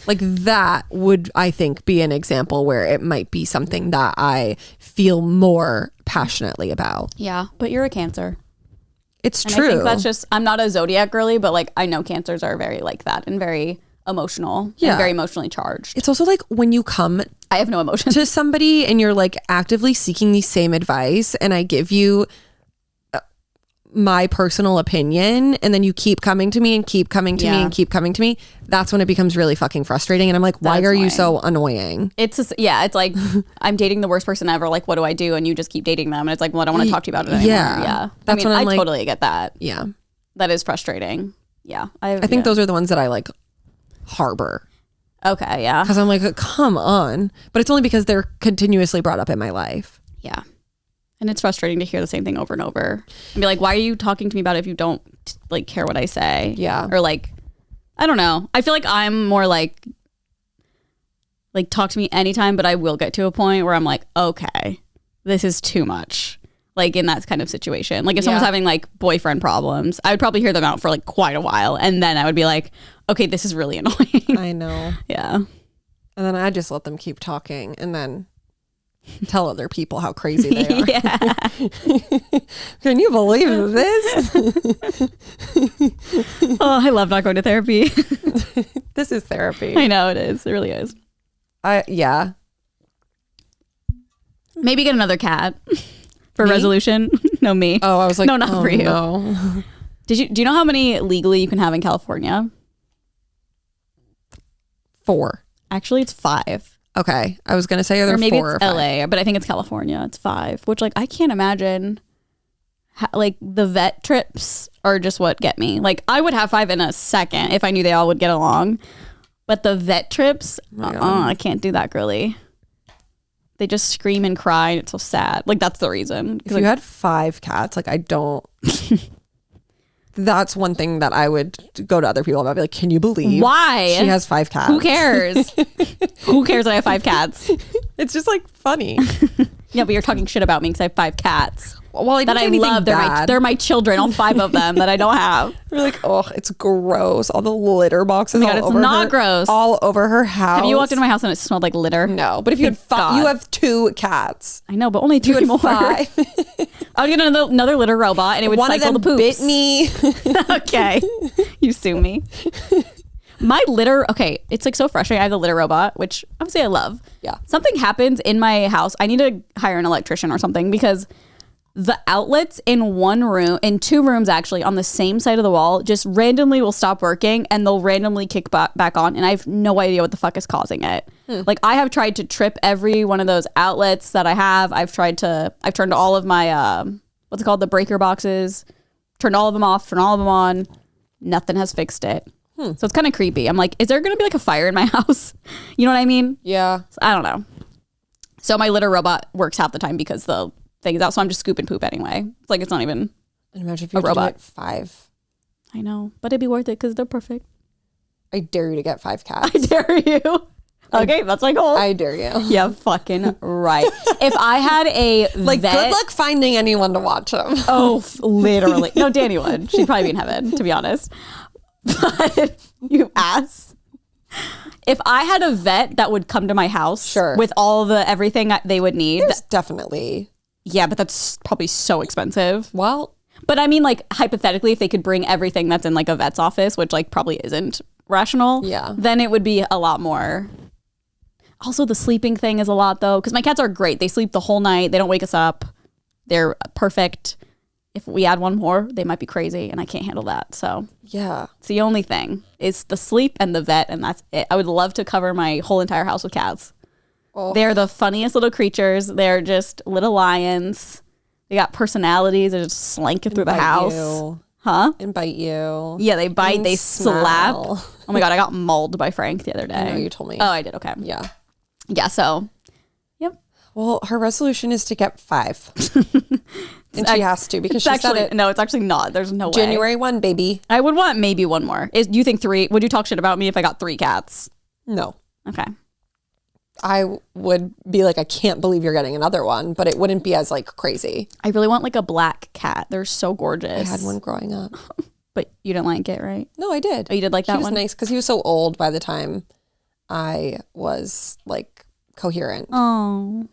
like that would, I think, be an example where it might be something that I feel more passionately about. Yeah. But you're a Cancer. It's And true. I think that's just, I'm not a zodiac girly, but like I know Cancers are very like that and very emotional Yeah. and very emotionally charged. It's also like when you come I have no emotion. to somebody and you're like actively seeking the same advice and I give you my personal opinion and then you keep coming to me and keep coming to me and keep coming to me, that's when it becomes really fucking frustrating and I'm like, why That's are you annoying. so annoying? It's just, yeah, it's like I'm dating the worst person ever. Like, what do I do? And you just keep dating them. And it's like, well, I don't want to talk to you about it anymore. Yeah. Yeah. That's I mean, when I'm I like- totally get that. Yeah. That is frustrating. Yeah. I think those are the ones that I like harbor Okay. Yeah. because I'm like, come on. But it's only because they're continuously brought up in my life. Yeah. And it's frustrating to hear the same thing over and over and be like, why are you talking to me about it if you don't like care what I say? Yeah. Or like, I don't know. I feel like I'm more like talk to me anytime, but I will get to a point where I'm like, okay, this is too much. Like in that kind of situation. Like if someone's having like boyfriend problems, I would probably hear them out for like quite a while. And then I would be like, okay, this is really annoying. I know. Yeah. And then I just let them keep talking and then tell other people how crazy they are. Yeah. Can you believe this? Oh, I love not going to therapy. This is therapy. I know it is. It really is. Yeah. Maybe get another cat for Me? resolution. No, me. Oh, I was like, No, not for you. No. Do you know how many legally you can have in California? 4. Actually, it's 5. Okay. I was gonna say either Or maybe 4 it's or 5. LA, but I think it's California. It's 5, which like I can't imagine. Like the vet trips are just what get me. Like I would have 5 in a second if I knew they all would get along, but the vet trips, I can't do that, girly. They just scream and cry, and it's so sad. Like that's the reason. If you had 5 cats, like I don't. That's one thing that I would go to other people about. Be like, can you believe Why? she has 5 cats? Who cares? Who cares that I have 5 cats? It's just like funny. Yeah, but you're talking shit about me because I have 5 cats Well, I that didn't I say anything love. bad. They're my children, all 5 of them that I don't have. We're like, oh, it's gross. All the litter boxes. Oh my God, all it's over not her, gross. All over her house. Have you walked into my house and it smelled like litter? No, but if you had God. you have 2 cats. I know, but only 2 You had more. 5. I would get another litter robot and it would One of cycle them the poops. bit me. Okay. You sue me. My litter, okay, it's like so frustrating. I have the litter robot, which obviously I love. Yeah. Something happens in my house. I need to hire an electrician or something because the outlets in one room, in 2 rooms actually, on the same side of the wall, just randomly will stop working and they'll randomly kick back on. And I have no idea what the fuck is causing it. Like I have tried to trip every one of those outlets that I have. I've turned all of my, what's it called? The breaker boxes, turned all of them off, turned all of them on. Nothing has fixed it. So it's kind of creepy. I'm like, is there going to be like a fire in my house? You know what I mean? Yeah. So I don't know. So my litter robot works half the time because the thing is out. So I'm just scooping poop anyway. It's like, it's not even And imagine if you a had to do robot. it 5. I know, but it'd be worth it because they're perfect. I dare you to get 5 cats. I dare you. Okay, that's my goal. I dare you. Yeah, fucking right. If I had a Like, vet, good luck finding anyone to watch them. oh, literally. No, Danny would. She'd probably be in heaven, to be honest. But you ass. If I had a vet that would come to my house Sure. with all the everything they would need, There's definitely. yeah, but that's probably so expensive. Well, But I mean, like, hypothetically, if they could bring everything that's in like a vet's office, which like probably isn't rational, Yeah. then it would be a lot more. Also, the sleeping thing is a lot though, because my cats are great. They sleep the whole night. They don't wake us up. They're perfect. If we add one more, they might be crazy, and I can't handle that. So yeah. it's the only thing is the sleep and the vet, and that's it. I would love to cover my whole entire house with cats. Oh. They're the funniest little creatures. They're just little lions. They got personalities. They're just slinking through the Bite house. you. Huh? And bite you. Yeah, they bite, And they slap. smell. Oh my God, I got mauled by Frank the other day. I know, you told me. Oh, I did. Okay. Yeah. Yeah, so, yep. Well, her resolution is to get 5. And she has to because It's she actually, said it. no, it's actually not. There's no way. January 1, baby. I would want maybe one more. Do you think 3? Would you talk shit about me if I got 3 cats? No. Okay. I would be like, I can't believe you're getting another one, but it wouldn't be as like crazy. I really want like a black cat. They're so gorgeous. I had one growing up. But you didn't like it, right? No, I did. Oh, you did like that He was one? nice because he was so old by the time I was like coherent. Oh,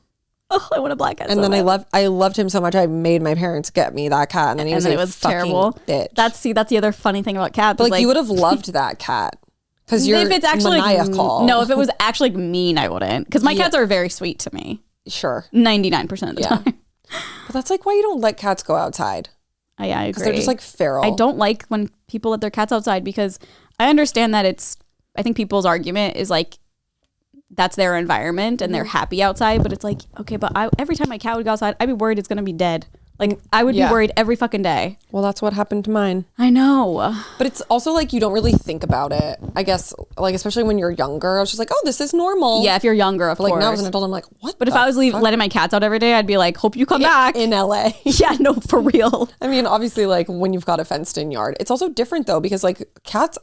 I want a black cat. And so then bad. I loved him so much. I made my parents get me that cat, and then he was then a it was fucking terrible. bitch. That's the other funny thing about cats. But is, like, you would have loved that cat because you're if it's actually maniacal. no, if it was actually mean, I wouldn't. Because my cats are very sweet to me. Sure, 99% of the Yeah. time. but that's like why you don't let cats go outside Yeah, I because agree. they're just like feral. I don't like when people let their cats outside because I understand that I think people's argument is like that's their environment and they're happy outside, but it's like, okay, but every time my cat would go outside, I'd be worried it's going to be dead. Like I would be Yeah. worried every fucking day. Well, that's what happened to mine. I know. But it's also like you don't really think about it. I guess like especially when you're younger, I was just like, oh, this is normal. Yeah, if you're younger, of But like course. now as an adult, I'm like, what? But if I was letting my cats out every day, I'd be like, hope you come back. in LA. Yeah, no, for real. I mean, obviously, like when you've got a fenced-in yard, it's also different though because like cats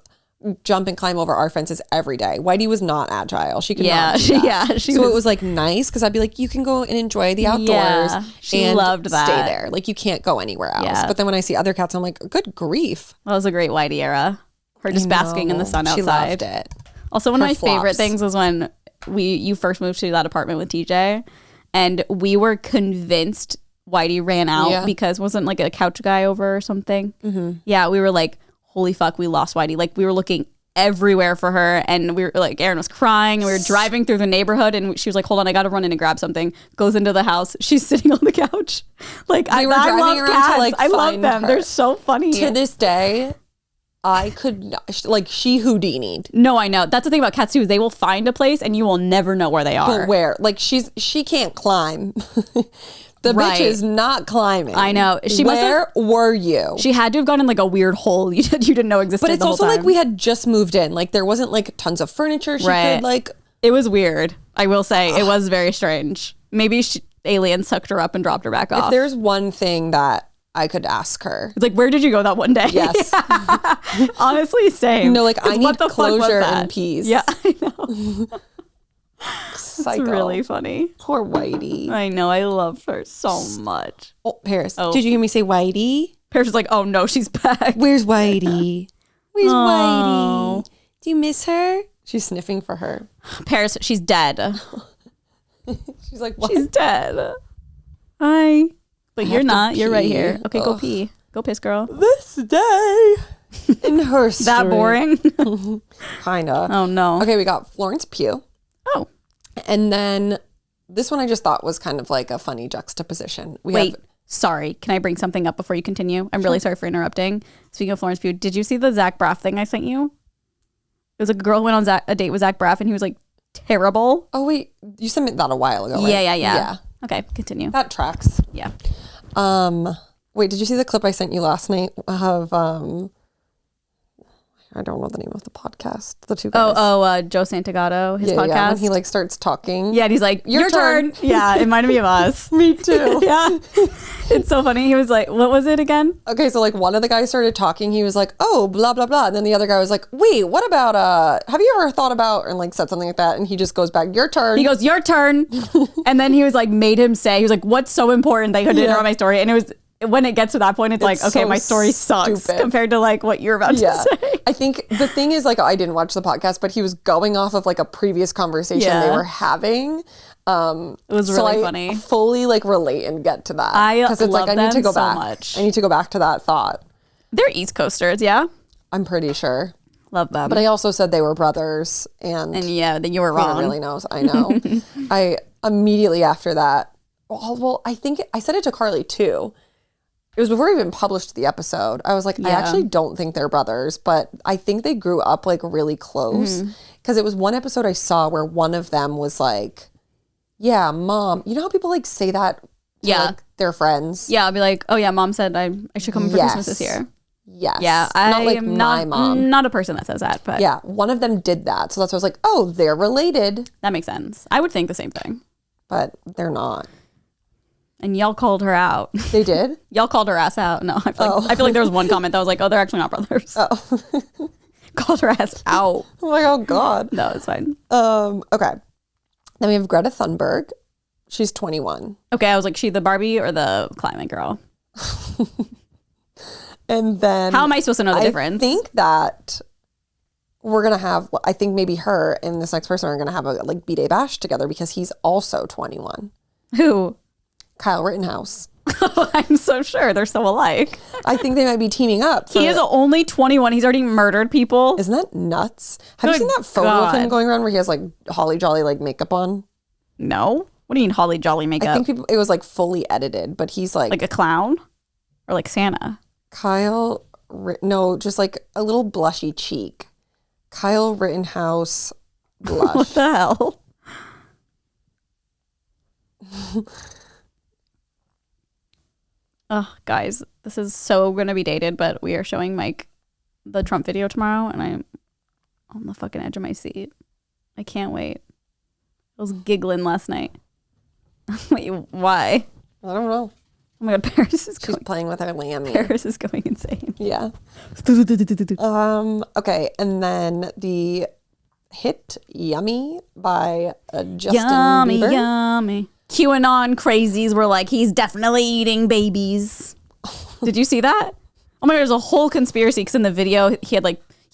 jump and climb over our fences every day. Whitey was not agile; she could Yeah, not. Do that. yeah, she so was- it was like nice because I'd be like, you can go and enjoy the outdoors. Yeah, she and loved that. Stay there, like you can't go anywhere else. Yeah. But then when I see other cats, I'm like, good grief! That was a great Whitey era. Her just basking in the sun She outside. loved it. Also, one of Her my favorite flops. things was when you first moved to that apartment with TJ, and we were convinced Whitey ran out Yeah. because wasn't like a couch guy over or something. Mm-hmm. Yeah, we were like, holy fuck, we lost Whitey. Like we were looking everywhere for her, and we were like, Erin was crying, and we were driving through the neighborhood, and she was like, hold on, I gotta run in and grab something. Goes into the house, she's sitting on the couch. Like They were I driving love around to, cats. like, I love find them. her. They're so funny. To this day, I could not, like she Houdini'd. No, I know. That's the thing about cats too. Is they will find a place and you will never know where they are. But where? Like she can't climb. The Right. bitch is not climbing. I know. She must have- Where were you? She had to have gone in like a weird hole you didn't know existed. But it's the whole also like time. we had just moved in. Like there wasn't like tons of furniture. She Right. could like. It was weird. I will say it was very strange. Maybe aliens sucked her up and dropped her back If off. there's one thing that I could ask her. It's like, where did you go that one day? Yes. Honestly, same. No, like, I 'Cause need what the fuck was closure that? and peace. Yeah, I know. It's Psycho. really funny. Poor Whitey. I know. I love her so much. Oh, Paris. Oh. Did you hear me say Whitey? Paris is like, oh no, she's back. Where's Whitey? Where's Oh. Whitey? Do you miss her? She's sniffing for her. Paris, she's dead. She's like, what? She's dead. Hi. But you're have to not. You're right pee. here. Okay, go Ugh. pee. Go piss, girl. This day in her story. That boring? Kinda. Oh no. Okay, we got Florence Pugh. Oh. And then this one I just thought was kind of like a funny juxtaposition. We Wait. have Sorry. Can I bring something up before you continue? I'm really sorry for interrupting. Speaking of Florence Pugh, did you see the Zach Braff thing I sent you? It was a girl who went on a date with Zach Braff and he was like terrible. Oh wait, you sent me that a while ago, right? Yeah. Okay, continue. That tracks. Yeah. Wait, did you see the clip I sent you last night of I I don't know the name of the podcast. The two guys. Joe Santagato, his podcast. Yeah, when he like starts talking. Yeah, and he's like, your turn. turn. Yeah, it reminded me of us. Me too. Yeah. It's so funny. He was like, what was it again? Okay, so like one of the guys started talking. He was like, oh, blah, blah, blah. And then the other guy was like, wait, what about, have you ever thought about, and like said something like that. And he just goes back, your turn. He goes, your turn. And then he was like, made him say, he was like, what's so important that you couldn't interrupt my story? And it was, when it gets to that point, it's like, okay, so my story sucks stupid. compared to like what you're about to say. I think the thing is, like, I didn't watch the podcast, but he was going off of like a previous conversation they were having. It was really funny. Fully like relate and get to that. It's like I need to go so back. much. I need to go back to that thought. They're East Coasters, yeah? I'm pretty sure. Love them. But I also said they were brothers, and yeah, then you were no one wrong. really knows. I know. I immediately after that, well, I think I said it to Carly too. It was before we even published the episode. I was like, I actually don't think they're brothers, but I think they grew up like really close. Because it was one episode I saw where one of them was like, yeah, mom. You know how people like say that to, like, their friends? Yeah, I'll be like, oh yeah, mom said I should come for Christmas this year. Yes. Yeah, not like am my mom. Not a person that says that, but Yeah, one of them did that. So that's why I was like, oh, they're related. that makes sense. I would think the same thing. But they're not. And y'all called her out. They did? Y'all called her ass out. No, I feel like there was one comment that was like, oh, they're actually not brothers. Oh. Called her ass out. I'm like, oh God. No, it's fine. Okay. Then we have Greta Thunberg. She's 21. Okay, I was like, she the Barbie or the climate girl? And then How am I supposed to know the difference? I think that we're going to have, I think maybe her and this next person are going to have a like B-Day bash together because he's also 21. Who? Kyle Rittenhouse. I'm so sure they're so alike. I think they might be teaming up. He is only 21. He's already murdered people. Isn't that nuts? Have you Good seen that photo of him God. going around where he has like holly jolly like makeup on? No. What do you mean holly jolly I makeup? think it was like fully edited, but he's like Like a clown? Or like Santa? No, just like a little blushy cheek. Kyle Rittenhouse blush. What the hell? Oh, guys, this is so going to be dated, but we are showing Mike the Trump video tomorrow, and I'm on the fucking edge of my seat. I can't wait. I was giggling last night. Wait, why? I don't know. Oh my God, Paris is She's going. playing with her lammy. Paris is going insane. Yeah. Okay, and then the hit "Yummy" by Justin Yummy, Bieber. yummy. QAnon crazies were like, he's definitely eating babies. Did you see that? Oh my God, there's a whole conspiracy because in the video he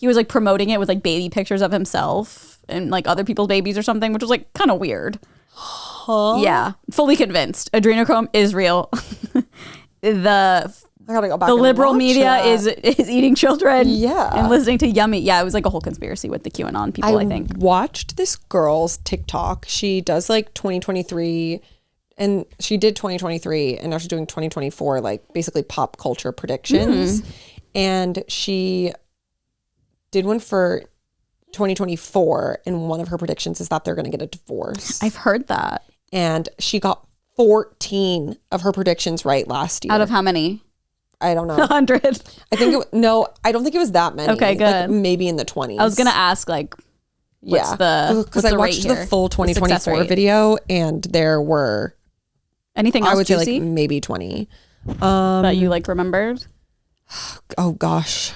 was like promoting it with like baby pictures of himself and like other people's babies or something, which was like kind of weird. Huh? Yeah, fully convinced. Adrenochrome is real. I gotta go back. The and liberal watch media that. is eating children. Yeah. And listening to Yummy. Yeah, it was like a whole conspiracy with the QAnon people, I think. Watched this girl's TikTok. She does like 2023, and she did 2023, and now she's doing 2024, like basically pop culture predictions. And she did one for 2024, and one of her predictions is that they're going to get a divorce. I've heard that. And she got 14 of her predictions right last year. Out of how many? I don't know. 100. I think I don't think it was that many. Okay, good. Like, maybe in the 20s. I was gonna ask like, what's the because I watched the full 2024 video, and there were anything else I would say juicy like maybe 20. that you like remembered? Oh gosh,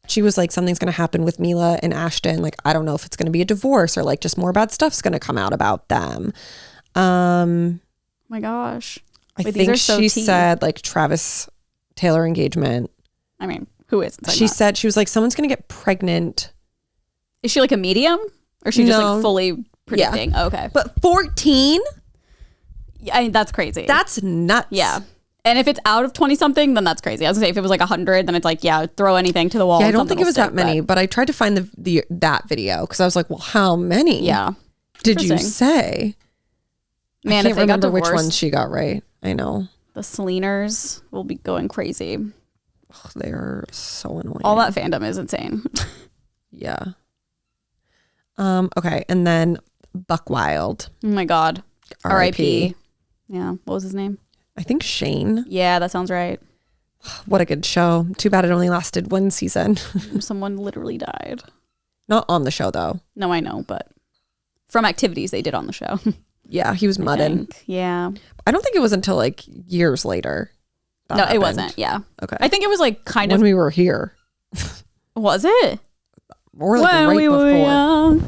she was like, something's gonna happen with Mila and Ashton. Like, I don't know if it's gonna be a divorce or like just more bad stuff's gonna come out about them. Oh my gosh. I Wait, these think are so she tea. said like Travis Taylor engagement. I mean, who is? She said she was like, someone's gonna get pregnant. Is she like a medium, or is she just No. like fully predicting? Oh, okay, But 14? yeah, I mean, that's crazy. That's nuts. yeah. And if it's out of 20 something, then that's crazy. I was gonna say if it was like 100, then it's like, yeah, throw anything to the wall. Yeah, I and don't something think it will was that stick, many, but I tried to find that video because I was like, well, how many? Yeah. Did you Interesting. say? Man, I if can't they got remember which divorced, ones she got right. I know. the Sleners will be going crazy. Ugh, they're so annoying. All that fandom is insane. Yeah. Okay, and then Buck Wild. Oh my God. R.I.P. R.I.P. Yeah. What was his name? I think Shane. Yeah, that sounds right. What a good show. Too bad it only lasted one season. Someone literally died. Not on the show though. No, I know, but from activities they did on the show. Yeah, he was mudded. Yeah. I don't think it was until like years later. that No, it happened. wasn't. Yeah. Okay. I think it was like kind When of. we were here. Was it? Or like when right we before. were young.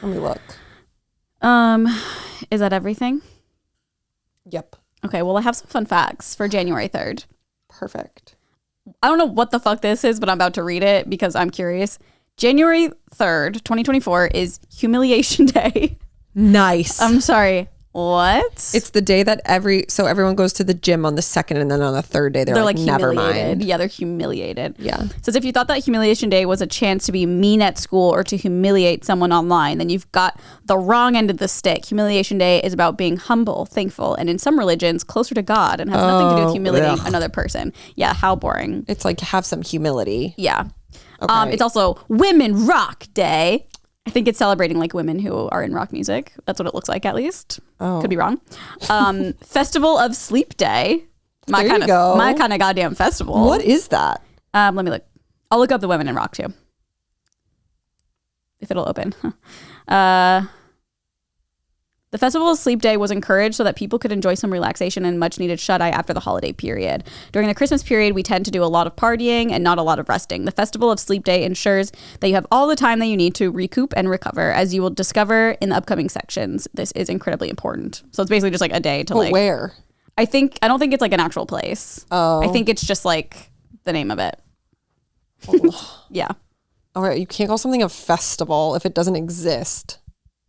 Let me look. Is that everything? Yep. Okay, well, I have some fun facts for January 3rd. Perfect. I don't know what the fuck this is, but I'm about to read it because I'm curious. January 3rd, 2024 is Humiliation Day. Nice. I'm sorry. What? It's the day that everyone goes to the gym on the 2nd, and then on the 3rd day they're like never humiliated. mind. Yeah, they're humiliated. Yeah. So if you thought that Humiliation Day was a chance to be mean at school or to humiliate someone online, then you've got the wrong end of the stick. Humiliation Day is about being humble, thankful, and in some religions, closer to God and has nothing to do with humiliating ugh. another person. Yeah, how boring. It's like have some humility. Yeah. Okay. It's also Women Rock Day. I think it's celebrating like women who are in rock music. That's what it looks like, at least. Oh. Could be wrong. Festival of Sleep Day. There you go. My kind of goddamn festival. What is that? Let me look. I'll look up the women in rock too. If it'll open. The Festival of Sleep Day was encouraged so that people could enjoy some relaxation and much needed shut-eye after the holiday period. During the Christmas period, we tend to do a lot of partying and not a lot of resting. The Festival of Sleep Day ensures that you have all the time that you need to recoup and recover, as you will discover in the upcoming sections. This is incredibly important. So it's basically just like a day to But where? I don't think it's like an actual place. Oh. I think it's just like the name of it. Yeah. All right, you can't call something a festival if it doesn't exist.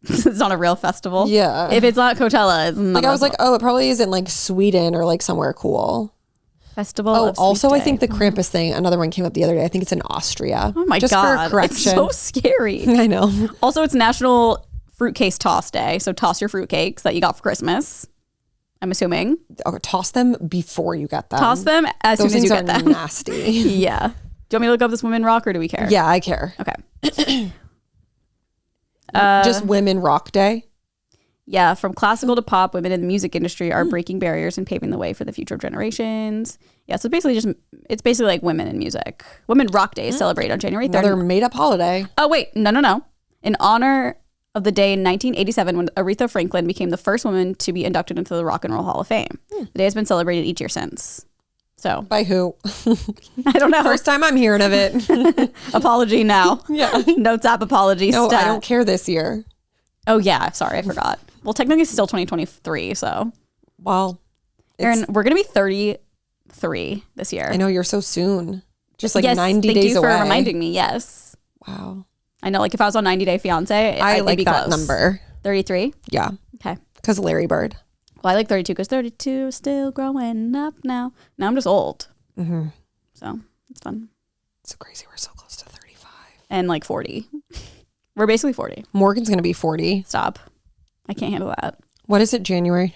It's not a real festival. Yeah. If it's not Coachella, it's not Like a I was like, oh, it probably isn't like Sweden or like somewhere cool. festival. Oh, of also Sleep I Day. think the Krampus thing, another one came up the other day. I think it's in Austria. Oh my Just god, for correction. it's so scary. I know. Also, it's National Fruitcase Toss Day. So toss your fruitcakes that you got for Christmas. I'm assuming. Okay, toss them before you get them. Toss them as Those soon as things you get are them. nasty. Yeah. Do you want me to look up this women rock or do we care? Yeah, I care. Okay. Just Women Rock Day. Yeah, from classical to pop, women in the music industry are breaking barriers and paving the way for the future of generations. Yeah, so it's basically like women in music. Women Rock Day is celebrated on January 3rd. Another made up holiday. Oh, wait. No. In honor of the day in 1987 when Aretha Franklin became the first woman to be inducted into the Rock and Roll Hall of Fame. The day has been celebrated each year since. So, By who? I don't know. First time I'm hearing of it. Apology now. Yeah. Notes app apology. No, I stat. don't care this year. Oh, yeah. Sorry, I forgot. Well, technically it's still 2023, so. Well, Erin, we're going to be 33 this year. I know you're so soon. Just like yes, 90 thank days you away. for reminding me. Yes. Wow. I know, like if I was on 90 Day Fiance, I I'd like be that close. number. 33? Yeah. Okay. Because Larry Bird. Well, I like 32 because 32 is still growing up now. Now I'm just old. Mm-hmm. So it's fun. So crazy. We're so close to 35. And like 40. We're basically 40. Morgan's going to be 40. Stop. I can't handle that. What is it, January?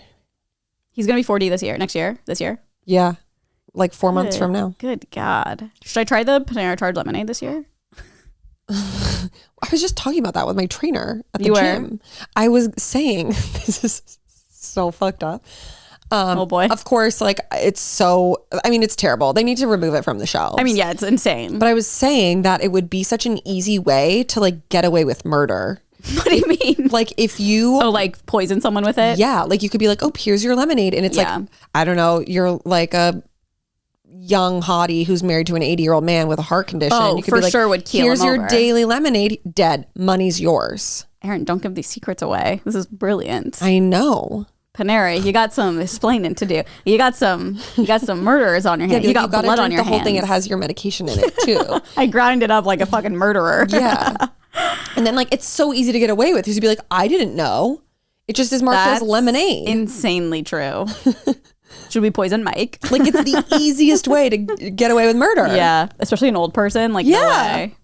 He's going to be 40 this year. Yeah. Like 4 months Good. from now. Good God. Should I try the Panera Charged Lemonade this year? I was just talking about that with my trainer at the You were? gym. I was saying, this is so fucked up. Oh boy. Of course, like it's terrible. They need to remove it from the shelves. I mean, yeah, it's insane. But I was saying that it would be such an easy way to like get away with murder. What do you mean? Like if you, Oh, like poison someone with it? yeah, like you could be like, oh, here's your lemonade. And it's Yeah. like, I don't know, you're like a young hottie who's married to an 80-year-old man with a heart condition. Oh, you could for be like, sure would keel here's him your over. daily lemonade, dead. Money's yours. Erin, don't give these secrets away. This is brilliant. I know. Panera, you got some explaining to do. You got some murderers on your hands. Yeah, you got gotta blood drink on your the whole thing. It hands. has your medication in it too. I grind it up like a fucking murderer. Yeah. And then like it's so easy to get away with. You'd be like, I didn't know. It just is marked as That's lemonade. insanely true. Should we poison Mike? Like it's the easiest way to get away with murder. Yeah, especially an old person. Like, no Yeah. way.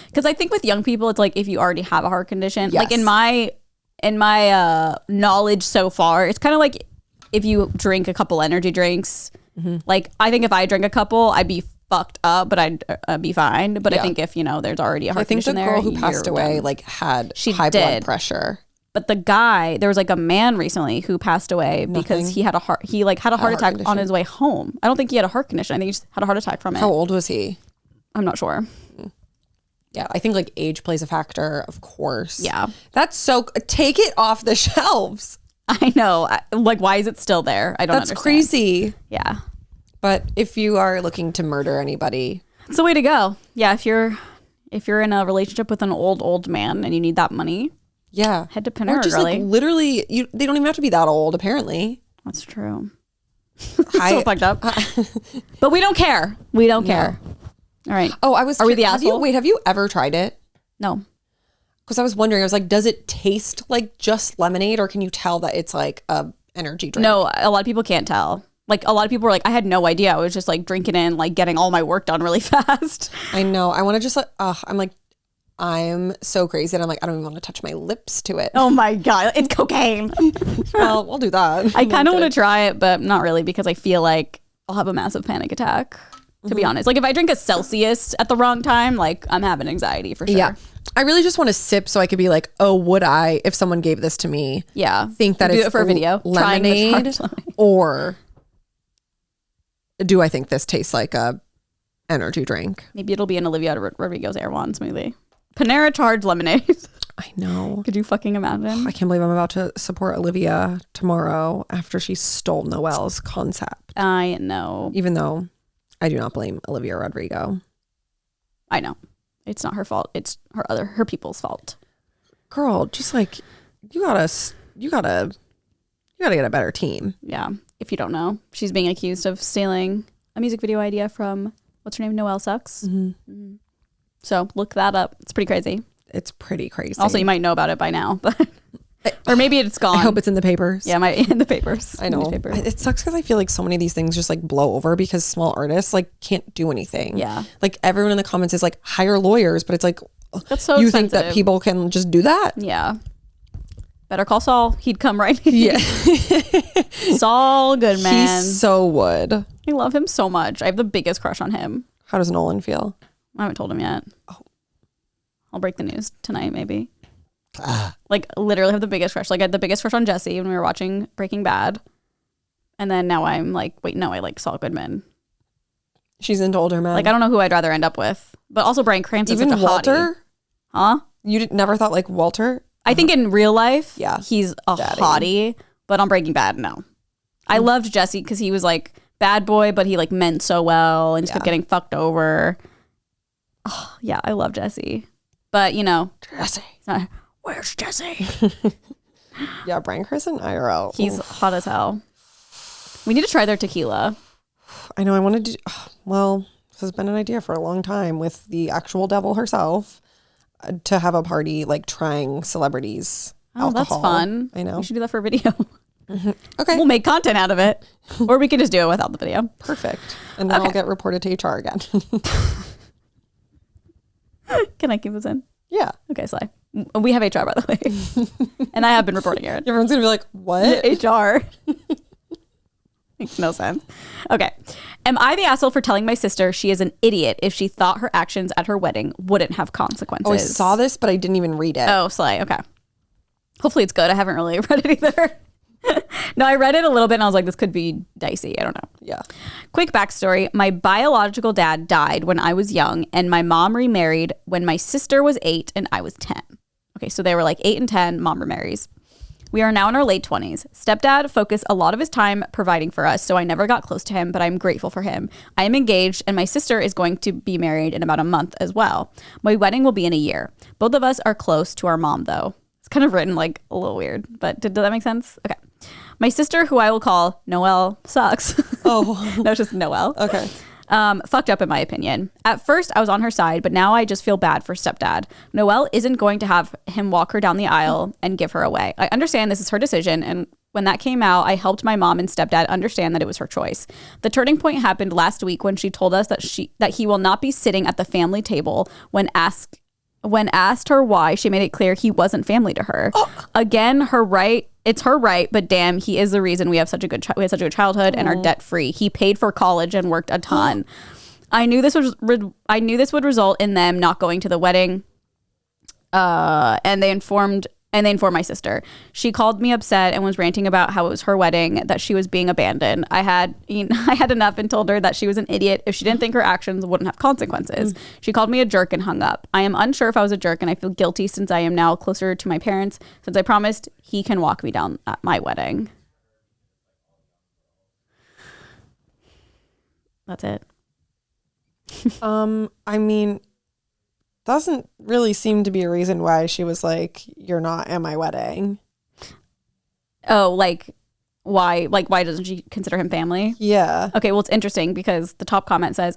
Because I think with young people, it's like if you already have a heart condition. Yes. Like in my knowledge so far, it's kind of like if you drink a couple energy drinks. Mm-hmm. Like I think if I drank a couple, I'd be fucked up, but I'd be fine. But I Yeah. think if there's already a heart I think the condition girl there, who passed you're away done. like had She high blood did. pressure. But the guy, there was like a man recently who passed away because he had a heart attack on his way home. I don't think he had a heart condition. I think he just had a heart attack from it. How old was he? I'm not sure. Yeah, I think like age plays a factor, of course. Yeah. That's so, take it off the shelves. I know. Like, why is it still there? I don't understand. That's crazy. Yeah. But if you are looking to murder anybody, it's the way to go. Yeah, if you're in a relationship with an old man and you need that money, yeah, head to Panera. Or just like literally, they don't even have to be that old. Apparently, that's true. So fucked up. But we don't care. We don't care. All right. Oh, Are we the asshole? Have you ever tried it? No. Because I was wondering. I was like, does it taste like just lemonade, or can you tell that it's like a energy drink? No, a lot of people can't tell. Like a lot of people were like, I had no idea. I was just like drinking it and like getting all my work done really fast. I know. I want to just like, I'm so crazy and I'm like, I don't even want to touch my lips to it. Oh my God. It's cocaine. Well, we'll do that. I kind of want to try it, but not really because I feel like I'll have a massive panic attack, to be honest. Like if I drink a Celsius at the wrong time, like I'm having anxiety for sure. Yeah. I really just want to sip so I could be like, oh, would I, if someone gave this to me, think that it's for a video, lemonade, or do I think this tastes like a energy drink? Maybe it'll be an Olivia Rodrigo's Erewhon smoothie. Panera charged lemonade. I know. Could you fucking imagine? I can't believe I'm about to support Olivia tomorrow after she stole Noelle's concept. I know. Even though I do not blame Olivia Rodrigo. I know. It's not her fault. It's her people's fault. Girl, just like you gotta get a better team. Yeah. If you don't know, she's being accused of stealing a music video idea from what's her name? Noelle Sucks. Mm-hmm. So look that up. It's pretty crazy. It's pretty crazy. Also, you might know about it by now, but or maybe it's gone. I hope it's in the papers. Yeah, it might be in the papers. I know. It sucks because I feel like so many of these things just like blow over because small artists like can't do anything. Yeah. Like everyone in the comments is like, hire lawyers, but it's like, that's so you expensive. think that people can just do that? Yeah. Better call Saul. He'd come right. Yeah. Saul Goodman. He so would. I love him so much. I have the biggest crush on him. How does Nolan feel? I haven't told him yet. Oh. I'll break the news tonight, maybe. Like literally have the biggest crush. Like I had the biggest crush on Jesse when we were watching Breaking Bad. And then now I'm like, wait, no, I like Saul Goodman. She's into older men. Like I don't know who I'd rather end up with. But also Bryan Cranston's such a Walter? hottie. Huh? You never thought like Walter? I think in real life, yeah, he's a hottie. But on Breaking Bad, no. I loved Jesse because he was like bad boy, but he like meant so well and just kept getting fucked over. Oh, yeah, I love Jesse. But, you know, Jesse. Where's Jesse? Yeah, Bryan Cranston IRL. He's hot as hell. We need to try their tequila. I know. I wanted to. Well, this has been an idea for a long time with the actual devil herself to have a party like trying celebrities. Oh, alcohol. That's fun. I know. We should do that for a video. Mm-hmm. Okay. We'll make content out of it. Or we can just do it without the video. Perfect. And then I'll get reported to HR again. Can I keep this in? Yeah. Okay, Sly. We have HR, by the way. And I have been reporting it. Everyone's going to be like, what? HR. Makes no sense. Okay. Am I the asshole for telling my sister she is an idiot if she thought her actions at her wedding wouldn't have consequences? Oh, I saw this, but I didn't even read it. Oh, Slay. Okay. Hopefully it's good. I haven't really read it either. No, I read it a little bit and I was like, this could be dicey. I don't know. Yeah. Quick backstory. My biological dad died when I was young and my mom remarried when my sister was 8 and I was 10. Okay, so they were like 8 and 10, mom remarries. We are now in our late 20s. Stepdad focused a lot of his time providing for us, so I never got close to him, but I'm grateful for him. I am engaged, and my sister is going to be married in about a month as well. My wedding will be in a year. Both of us are close to our mom, though. It's kind of written like a little weird, but did that make sense? Okay. My sister, who I will call Noelle Sucks. Oh. No, it's just Noelle. Okay. Fucked up in my opinion. At first, I was on her side, but now I just feel bad for stepdad. Noelle isn't going to have him walk her down the aisle and give her away. I understand this is her decision, and when that came out, I helped my mom and stepdad understand that it was her choice. The turning point happened last week when she told us that he will not be sitting at the family table when asked her why. She made it clear he wasn't family to her. Oh. Again, her right. It's her right, but damn, he is the reason we have such a good childhood and are debt free. He paid for college and worked a ton. I knew this would result in them not going to the wedding. And they informed And they informed my sister. She called me upset and was ranting about how it was her wedding, that she was being abandoned. I had enough and told her that she was an idiot if she didn't think her actions wouldn't have consequences. She called me a jerk and hung up. I am unsure if I was a jerk, and I feel guilty since I am now closer to my parents, since I promised he can walk me down at my wedding. That's it. I mean, doesn't really seem to be a reason why she was like, you're not at my wedding. Oh, like why? Like why doesn't she consider him family? Yeah. Okay, well it's interesting because the top comment says,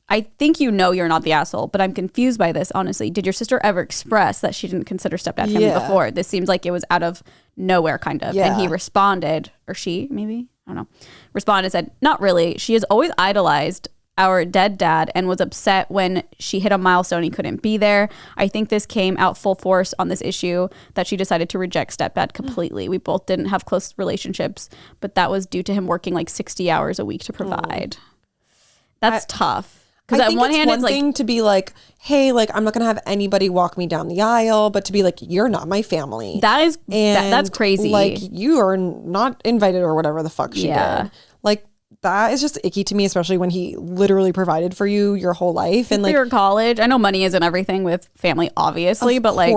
I think you know you're not the asshole, but I'm confused by this, honestly. Did your sister ever express that she didn't consider stepdad family before? This seems like it was out of nowhere, kind of. Yeah. And he responded, or she, maybe? I don't know. Responded, said, not really. She has always idolized our dead dad and was upset when she hit a milestone he couldn't be there. I think this came out full force on this issue that she decided to reject stepdad completely. We both didn't have close relationships, but that was due to him working like 60 hours a week to provide. That's tough. Because at one hand, it's like thing to be like, hey, like I'm not gonna have anybody walk me down the aisle, but to be like, you're not my family. that is And that's crazy. Like you are not invited or whatever the fuck she did. Like that is just icky to me, especially when he literally provided for you your whole life. And for like your college, I know money isn't everything with family, obviously, but like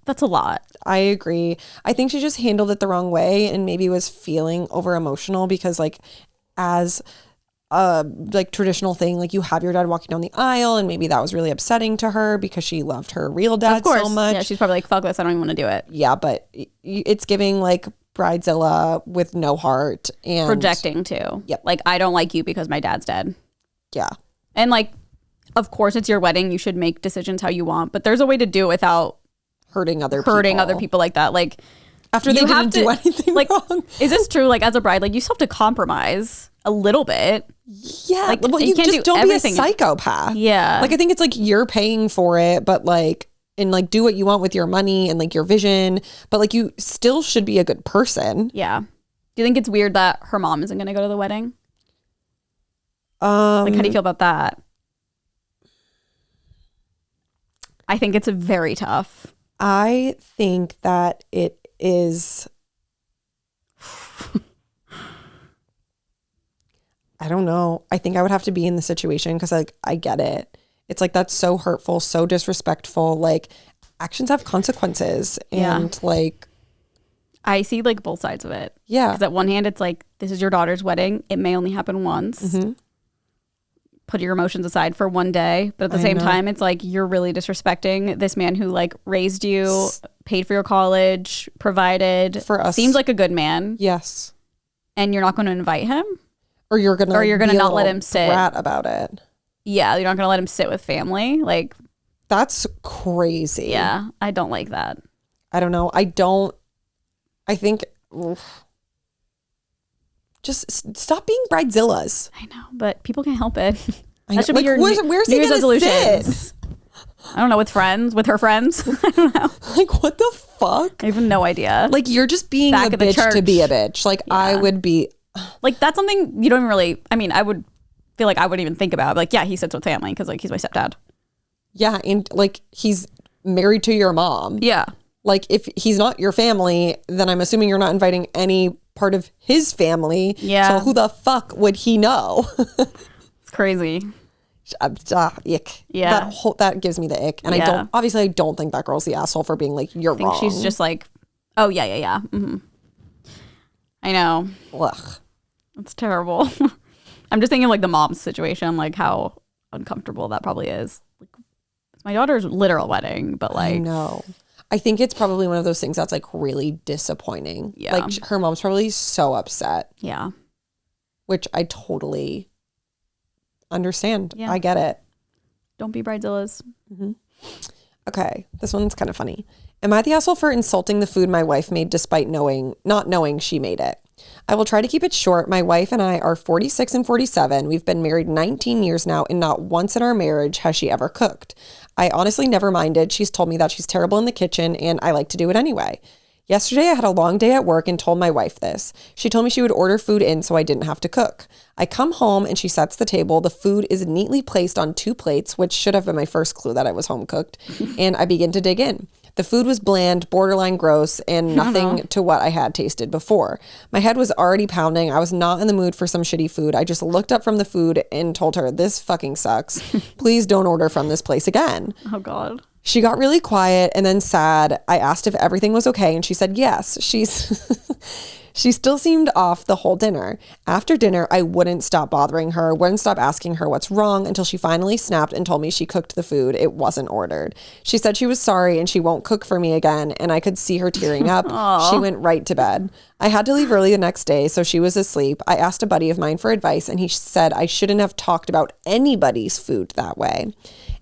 that's a lot. I agree. I think she just handled it the wrong way and maybe was feeling over emotional because like as like traditional thing, like you have your dad walking down the aisle and maybe that was really upsetting to her because she loved her real dad so much. Yeah, she's probably like, fuck this, I don't even want to do it. Yeah, but it's giving like Bridezilla with no heart and Projecting too. Yep. Like, I don't like you because my dad's dead. Yeah. And like, of course it's your wedding, you should make decisions how you want, but there's a way to do it without hurting other people like that. Like after they didn't do anything like, wrong. Is this true? Like as a bride, like you still have to compromise a little bit. Yeah, like, well, you can't just do don't everything. be a psychopath. Yeah. Like I think it's like you're paying for it, but like and like do what you want with your money and like your vision, but like you still should be a good person. Yeah. Do you think it's weird that her mom isn't going to go to the wedding? Like how do you feel about that? I think it's very tough. I think that it is I don't know. I think I would have to be in the situation because like I get it. It's like that's so hurtful, so disrespectful. Like actions have consequences. And like I see like both sides of it. Yeah. Because at one hand it's like, this is your daughter's wedding. It may only happen once. Put your emotions aside for one day. But at the same time, it's like you're really disrespecting this man who like raised you, paid for your college, provided. For us. Seems like a good man. Yes. And you're not going to invite him? Or you're gonna be not a let little him sit. brat about it. Yeah, you're not going to let him sit with family. Like that's crazy. Yeah, I don't like that. I don't know. I think just stop being bridezillas. I know, but people can't help it. I know. That should Like, be your where's New he Year's gonna resolutions. sit? I don't know, with her friends. I don't know. Like what the fuck? I have no idea. Like you're just being Back a at the bitch to church. be a bitch. Like I would be. Like that's something you don't even really. I mean, I would feel like I wouldn't even think about. Like, yeah, he sits with family because like he's my stepdad. Yeah, and like he's married to your mom. Yeah. Like if he's not your family, then I'm assuming you're not inviting any part of his family. Yeah. So who the fuck would he know? It's crazy. Ick. Yeah. That gives me the ick. And Yeah. I don't think that girl's the asshole for being like, you're I think wrong. she's just like, oh yeah. Mm-hmm. I know. Ugh. It's terrible. I'm just thinking of like the mom's situation, like how uncomfortable that probably is. Like, it's my daughter's literal wedding, but like, I know. I think it's probably one of those things that's like really disappointing. Yeah. Like her mom's probably so upset, yeah. which I totally understand. Yeah. I get it. Don't be bridezillas. Okay, this one's kind of funny. Am I the asshole for insulting the food my wife made despite not knowing she made it? I will try to keep it short. My wife and I are 46 and 47. We've been married 19 years now, and not once in our marriage has she ever cooked. I honestly never minded. She's told me that she's terrible in the kitchen, and I like to do it anyway. Yesterday, I had a long day at work and told my wife this. She told me she would order food in so I didn't have to cook. I come home and she sets the table. The food is neatly placed on 2 plates, which should have been my first clue that I was home cooked, and I begin to dig in. The food was bland, borderline gross, and nothing to what I had tasted before. My head was already pounding. I was not in the mood for some shitty food. I just looked up from the food and told her, this fucking sucks. Please don't order from this place again. Oh, God. She got really quiet and then sad. I asked if everything was okay, and she said yes. She still seemed off the whole dinner. After dinner, I wouldn't stop bothering her, wouldn't stop asking her what's wrong until she finally snapped and told me she cooked the food. It wasn't ordered. She said she was sorry and she won't cook for me again, and I could see her tearing up. She went right to bed. I had to leave early the next day, so she was asleep. I asked a buddy of mine for advice, and he said I shouldn't have talked about anybody's food that way.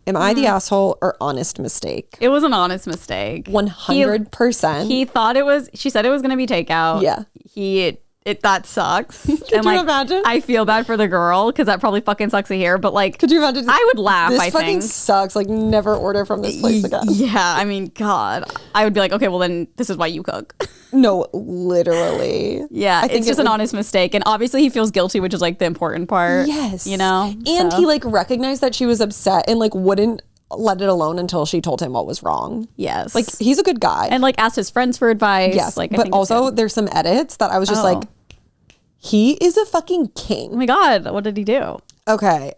Am I the asshole or honest mistake? It was an honest mistake. 100%. He thought it was, she said it was going to be takeout. Yeah. That sucks. Could you imagine? I feel bad for the girl because that probably fucking sucks to hear. But like, Could you imagine? I would laugh. This I fucking think sucks. Like, never order from this place again. Yeah, I mean, God, I would be like, okay, well then this is why you cook. No, literally. Yeah, it's just an honest mistake, and obviously he feels guilty, which is like the important part. Yes, you know, and he like recognized that she was upset and like wouldn't let it alone until she told him what was wrong. Yes, like he's a good guy, and like asked his friends for advice. Yes, like, but also there's some edits that I was just like, he is a fucking king. Oh my God, what did he do? Okay.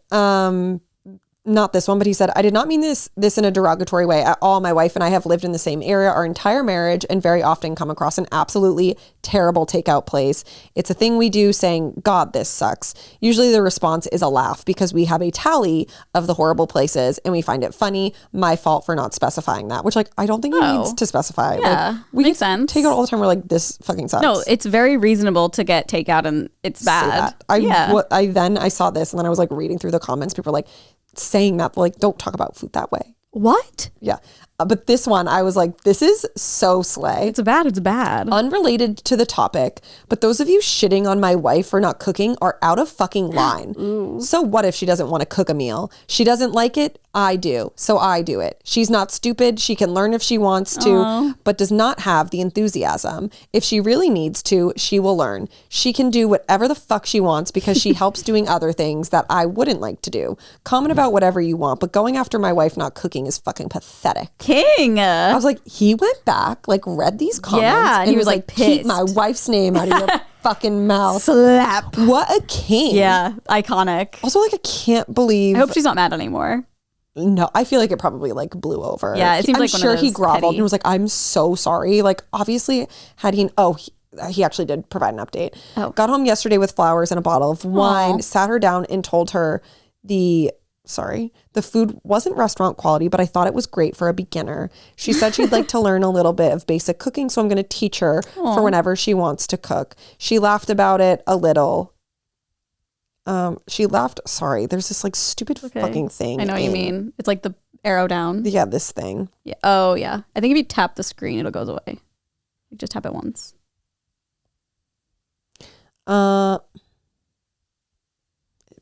Not this one, but he said, I did not mean this in a derogatory way at all. My wife and I have lived in the same area our entire marriage and very often come across an absolutely terrible takeout place. It's a thing we do saying, God, this sucks. Usually the response is a laugh because we have a tally of the horrible places and we find it funny. My fault for not specifying that, which like, I don't think he needs to specify. Yeah, like, we makes sense. Take out all the time. We're like, this fucking sucks. No, it's very reasonable to get takeout and it's bad. I saw this and then I was like reading through the comments. People were like, saying that like don't talk about food that way. What? Yeah. But this one I was like, this is so slay. It's bad. Unrelated to the topic, but those of you shitting on my wife for not cooking are out of fucking line. So what if she doesn't want to cook a meal? She doesn't like it. I do. So I do it. She's not stupid. She can learn if she wants to, but does not have the enthusiasm. If she really needs to, she will learn. She can do whatever the fuck she wants because she helps doing other things that I wouldn't like to do. Comment about whatever you want, but going after my wife not cooking is fucking pathetic. King. I was like, he went back, like read these comments, and he was like, keep pissed. my wife's name out of your fucking mouth. Slap. What a king. Yeah, iconic. Also, like, I can't believe. I hope she's not mad anymore. No, I feel like it probably like blew over. Yeah, it seems like I'm one sure of he those groveled petty. and was like, I'm so sorry. Like, obviously, had he actually did provide an update. Got home yesterday with flowers and a bottle of wine, sat her down and told her the food wasn't restaurant quality, but I thought it was great for a beginner. She said she'd like to learn a little bit of basic cooking, so I'm going to teach her for whenever she wants to cook. She laughed about it a little. There's this like stupid fucking thing. I know what you mean. It's like the arrow down. Yeah, this thing. Yeah. Oh, yeah. I think if you tap the screen, it'll goes away. You just tap it once. It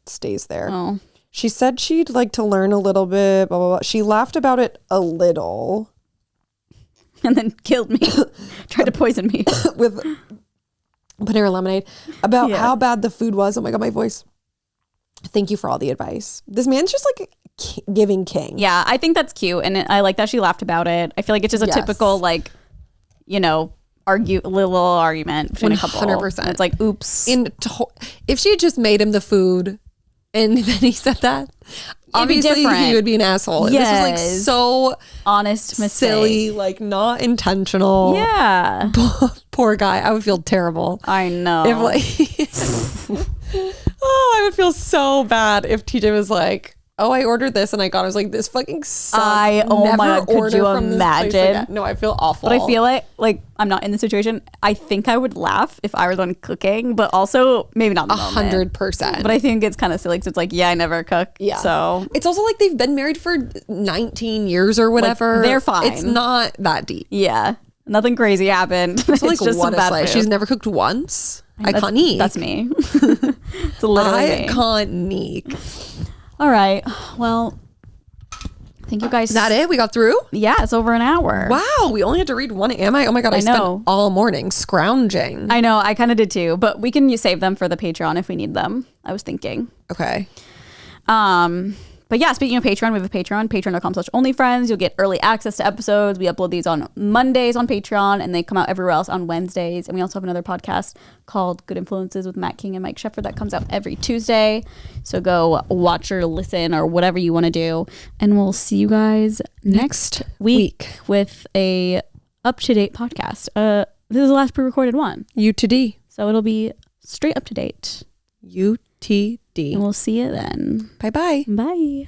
stays there. Oh. She said she'd like to learn a little bit, blah, blah, blah. She laughed about it a little. And then killed me. Tried to poison me. With Panera Lemonade. About how bad the food was. Oh my God, my voice. Thank you for all the advice. This man's just like giving king. Yeah, I think that's cute. And I like that she laughed about it. I feel like it's just a typical, like, you know, little argument between 100%. A couple. And it's like, oops. And if she had just made him the food and then he said that, obviously he would be an asshole. Yes. This was like so honest mistake. Silly, like not intentional. Yeah. Poor guy. I would feel terrible. I know. If like I would feel so bad if TJ was like, oh, I ordered this and I got it. I was like, this fucking sucks. Oh my God, could you imagine? No, I feel awful. But I feel like I'm not in the situation. I think I would laugh if I was on cooking, but also maybe not in the moment. 100%. But I think it's kind of silly because it's like, yeah, I never cook. Yeah. So it's also like they've been married for 19 years or whatever. Like, they're fine. It's not that deep. Yeah. Nothing crazy happened. So it's like, just what some bad food. She's never cooked once. Iconic. That's me. It's literally me. Iconic. All right. Well, thank you guys. Is that it? We got through? Yeah, it's over an hour. Wow. We only had to read one. Oh my God. I spent all morning scrounging. I know. I kind of did too. But we can save them for the Patreon if we need them. I was thinking. Okay. But But yeah, speaking of Patreon, we have a Patreon, patreon.com/onlyfriends. You'll get early access to episodes. We upload these on Mondays on Patreon, and they come out everywhere else on Wednesdays. And we also have another podcast called Good Influences with Matt King and Mike Shepard that comes out every Tuesday. So go watch or listen or whatever you want to do. And we'll see you guys next week with a up-to-date podcast. This is the last pre-recorded one. U to D. So it'll be straight up to date. UTD. And we'll see you then. Bye-bye. Bye.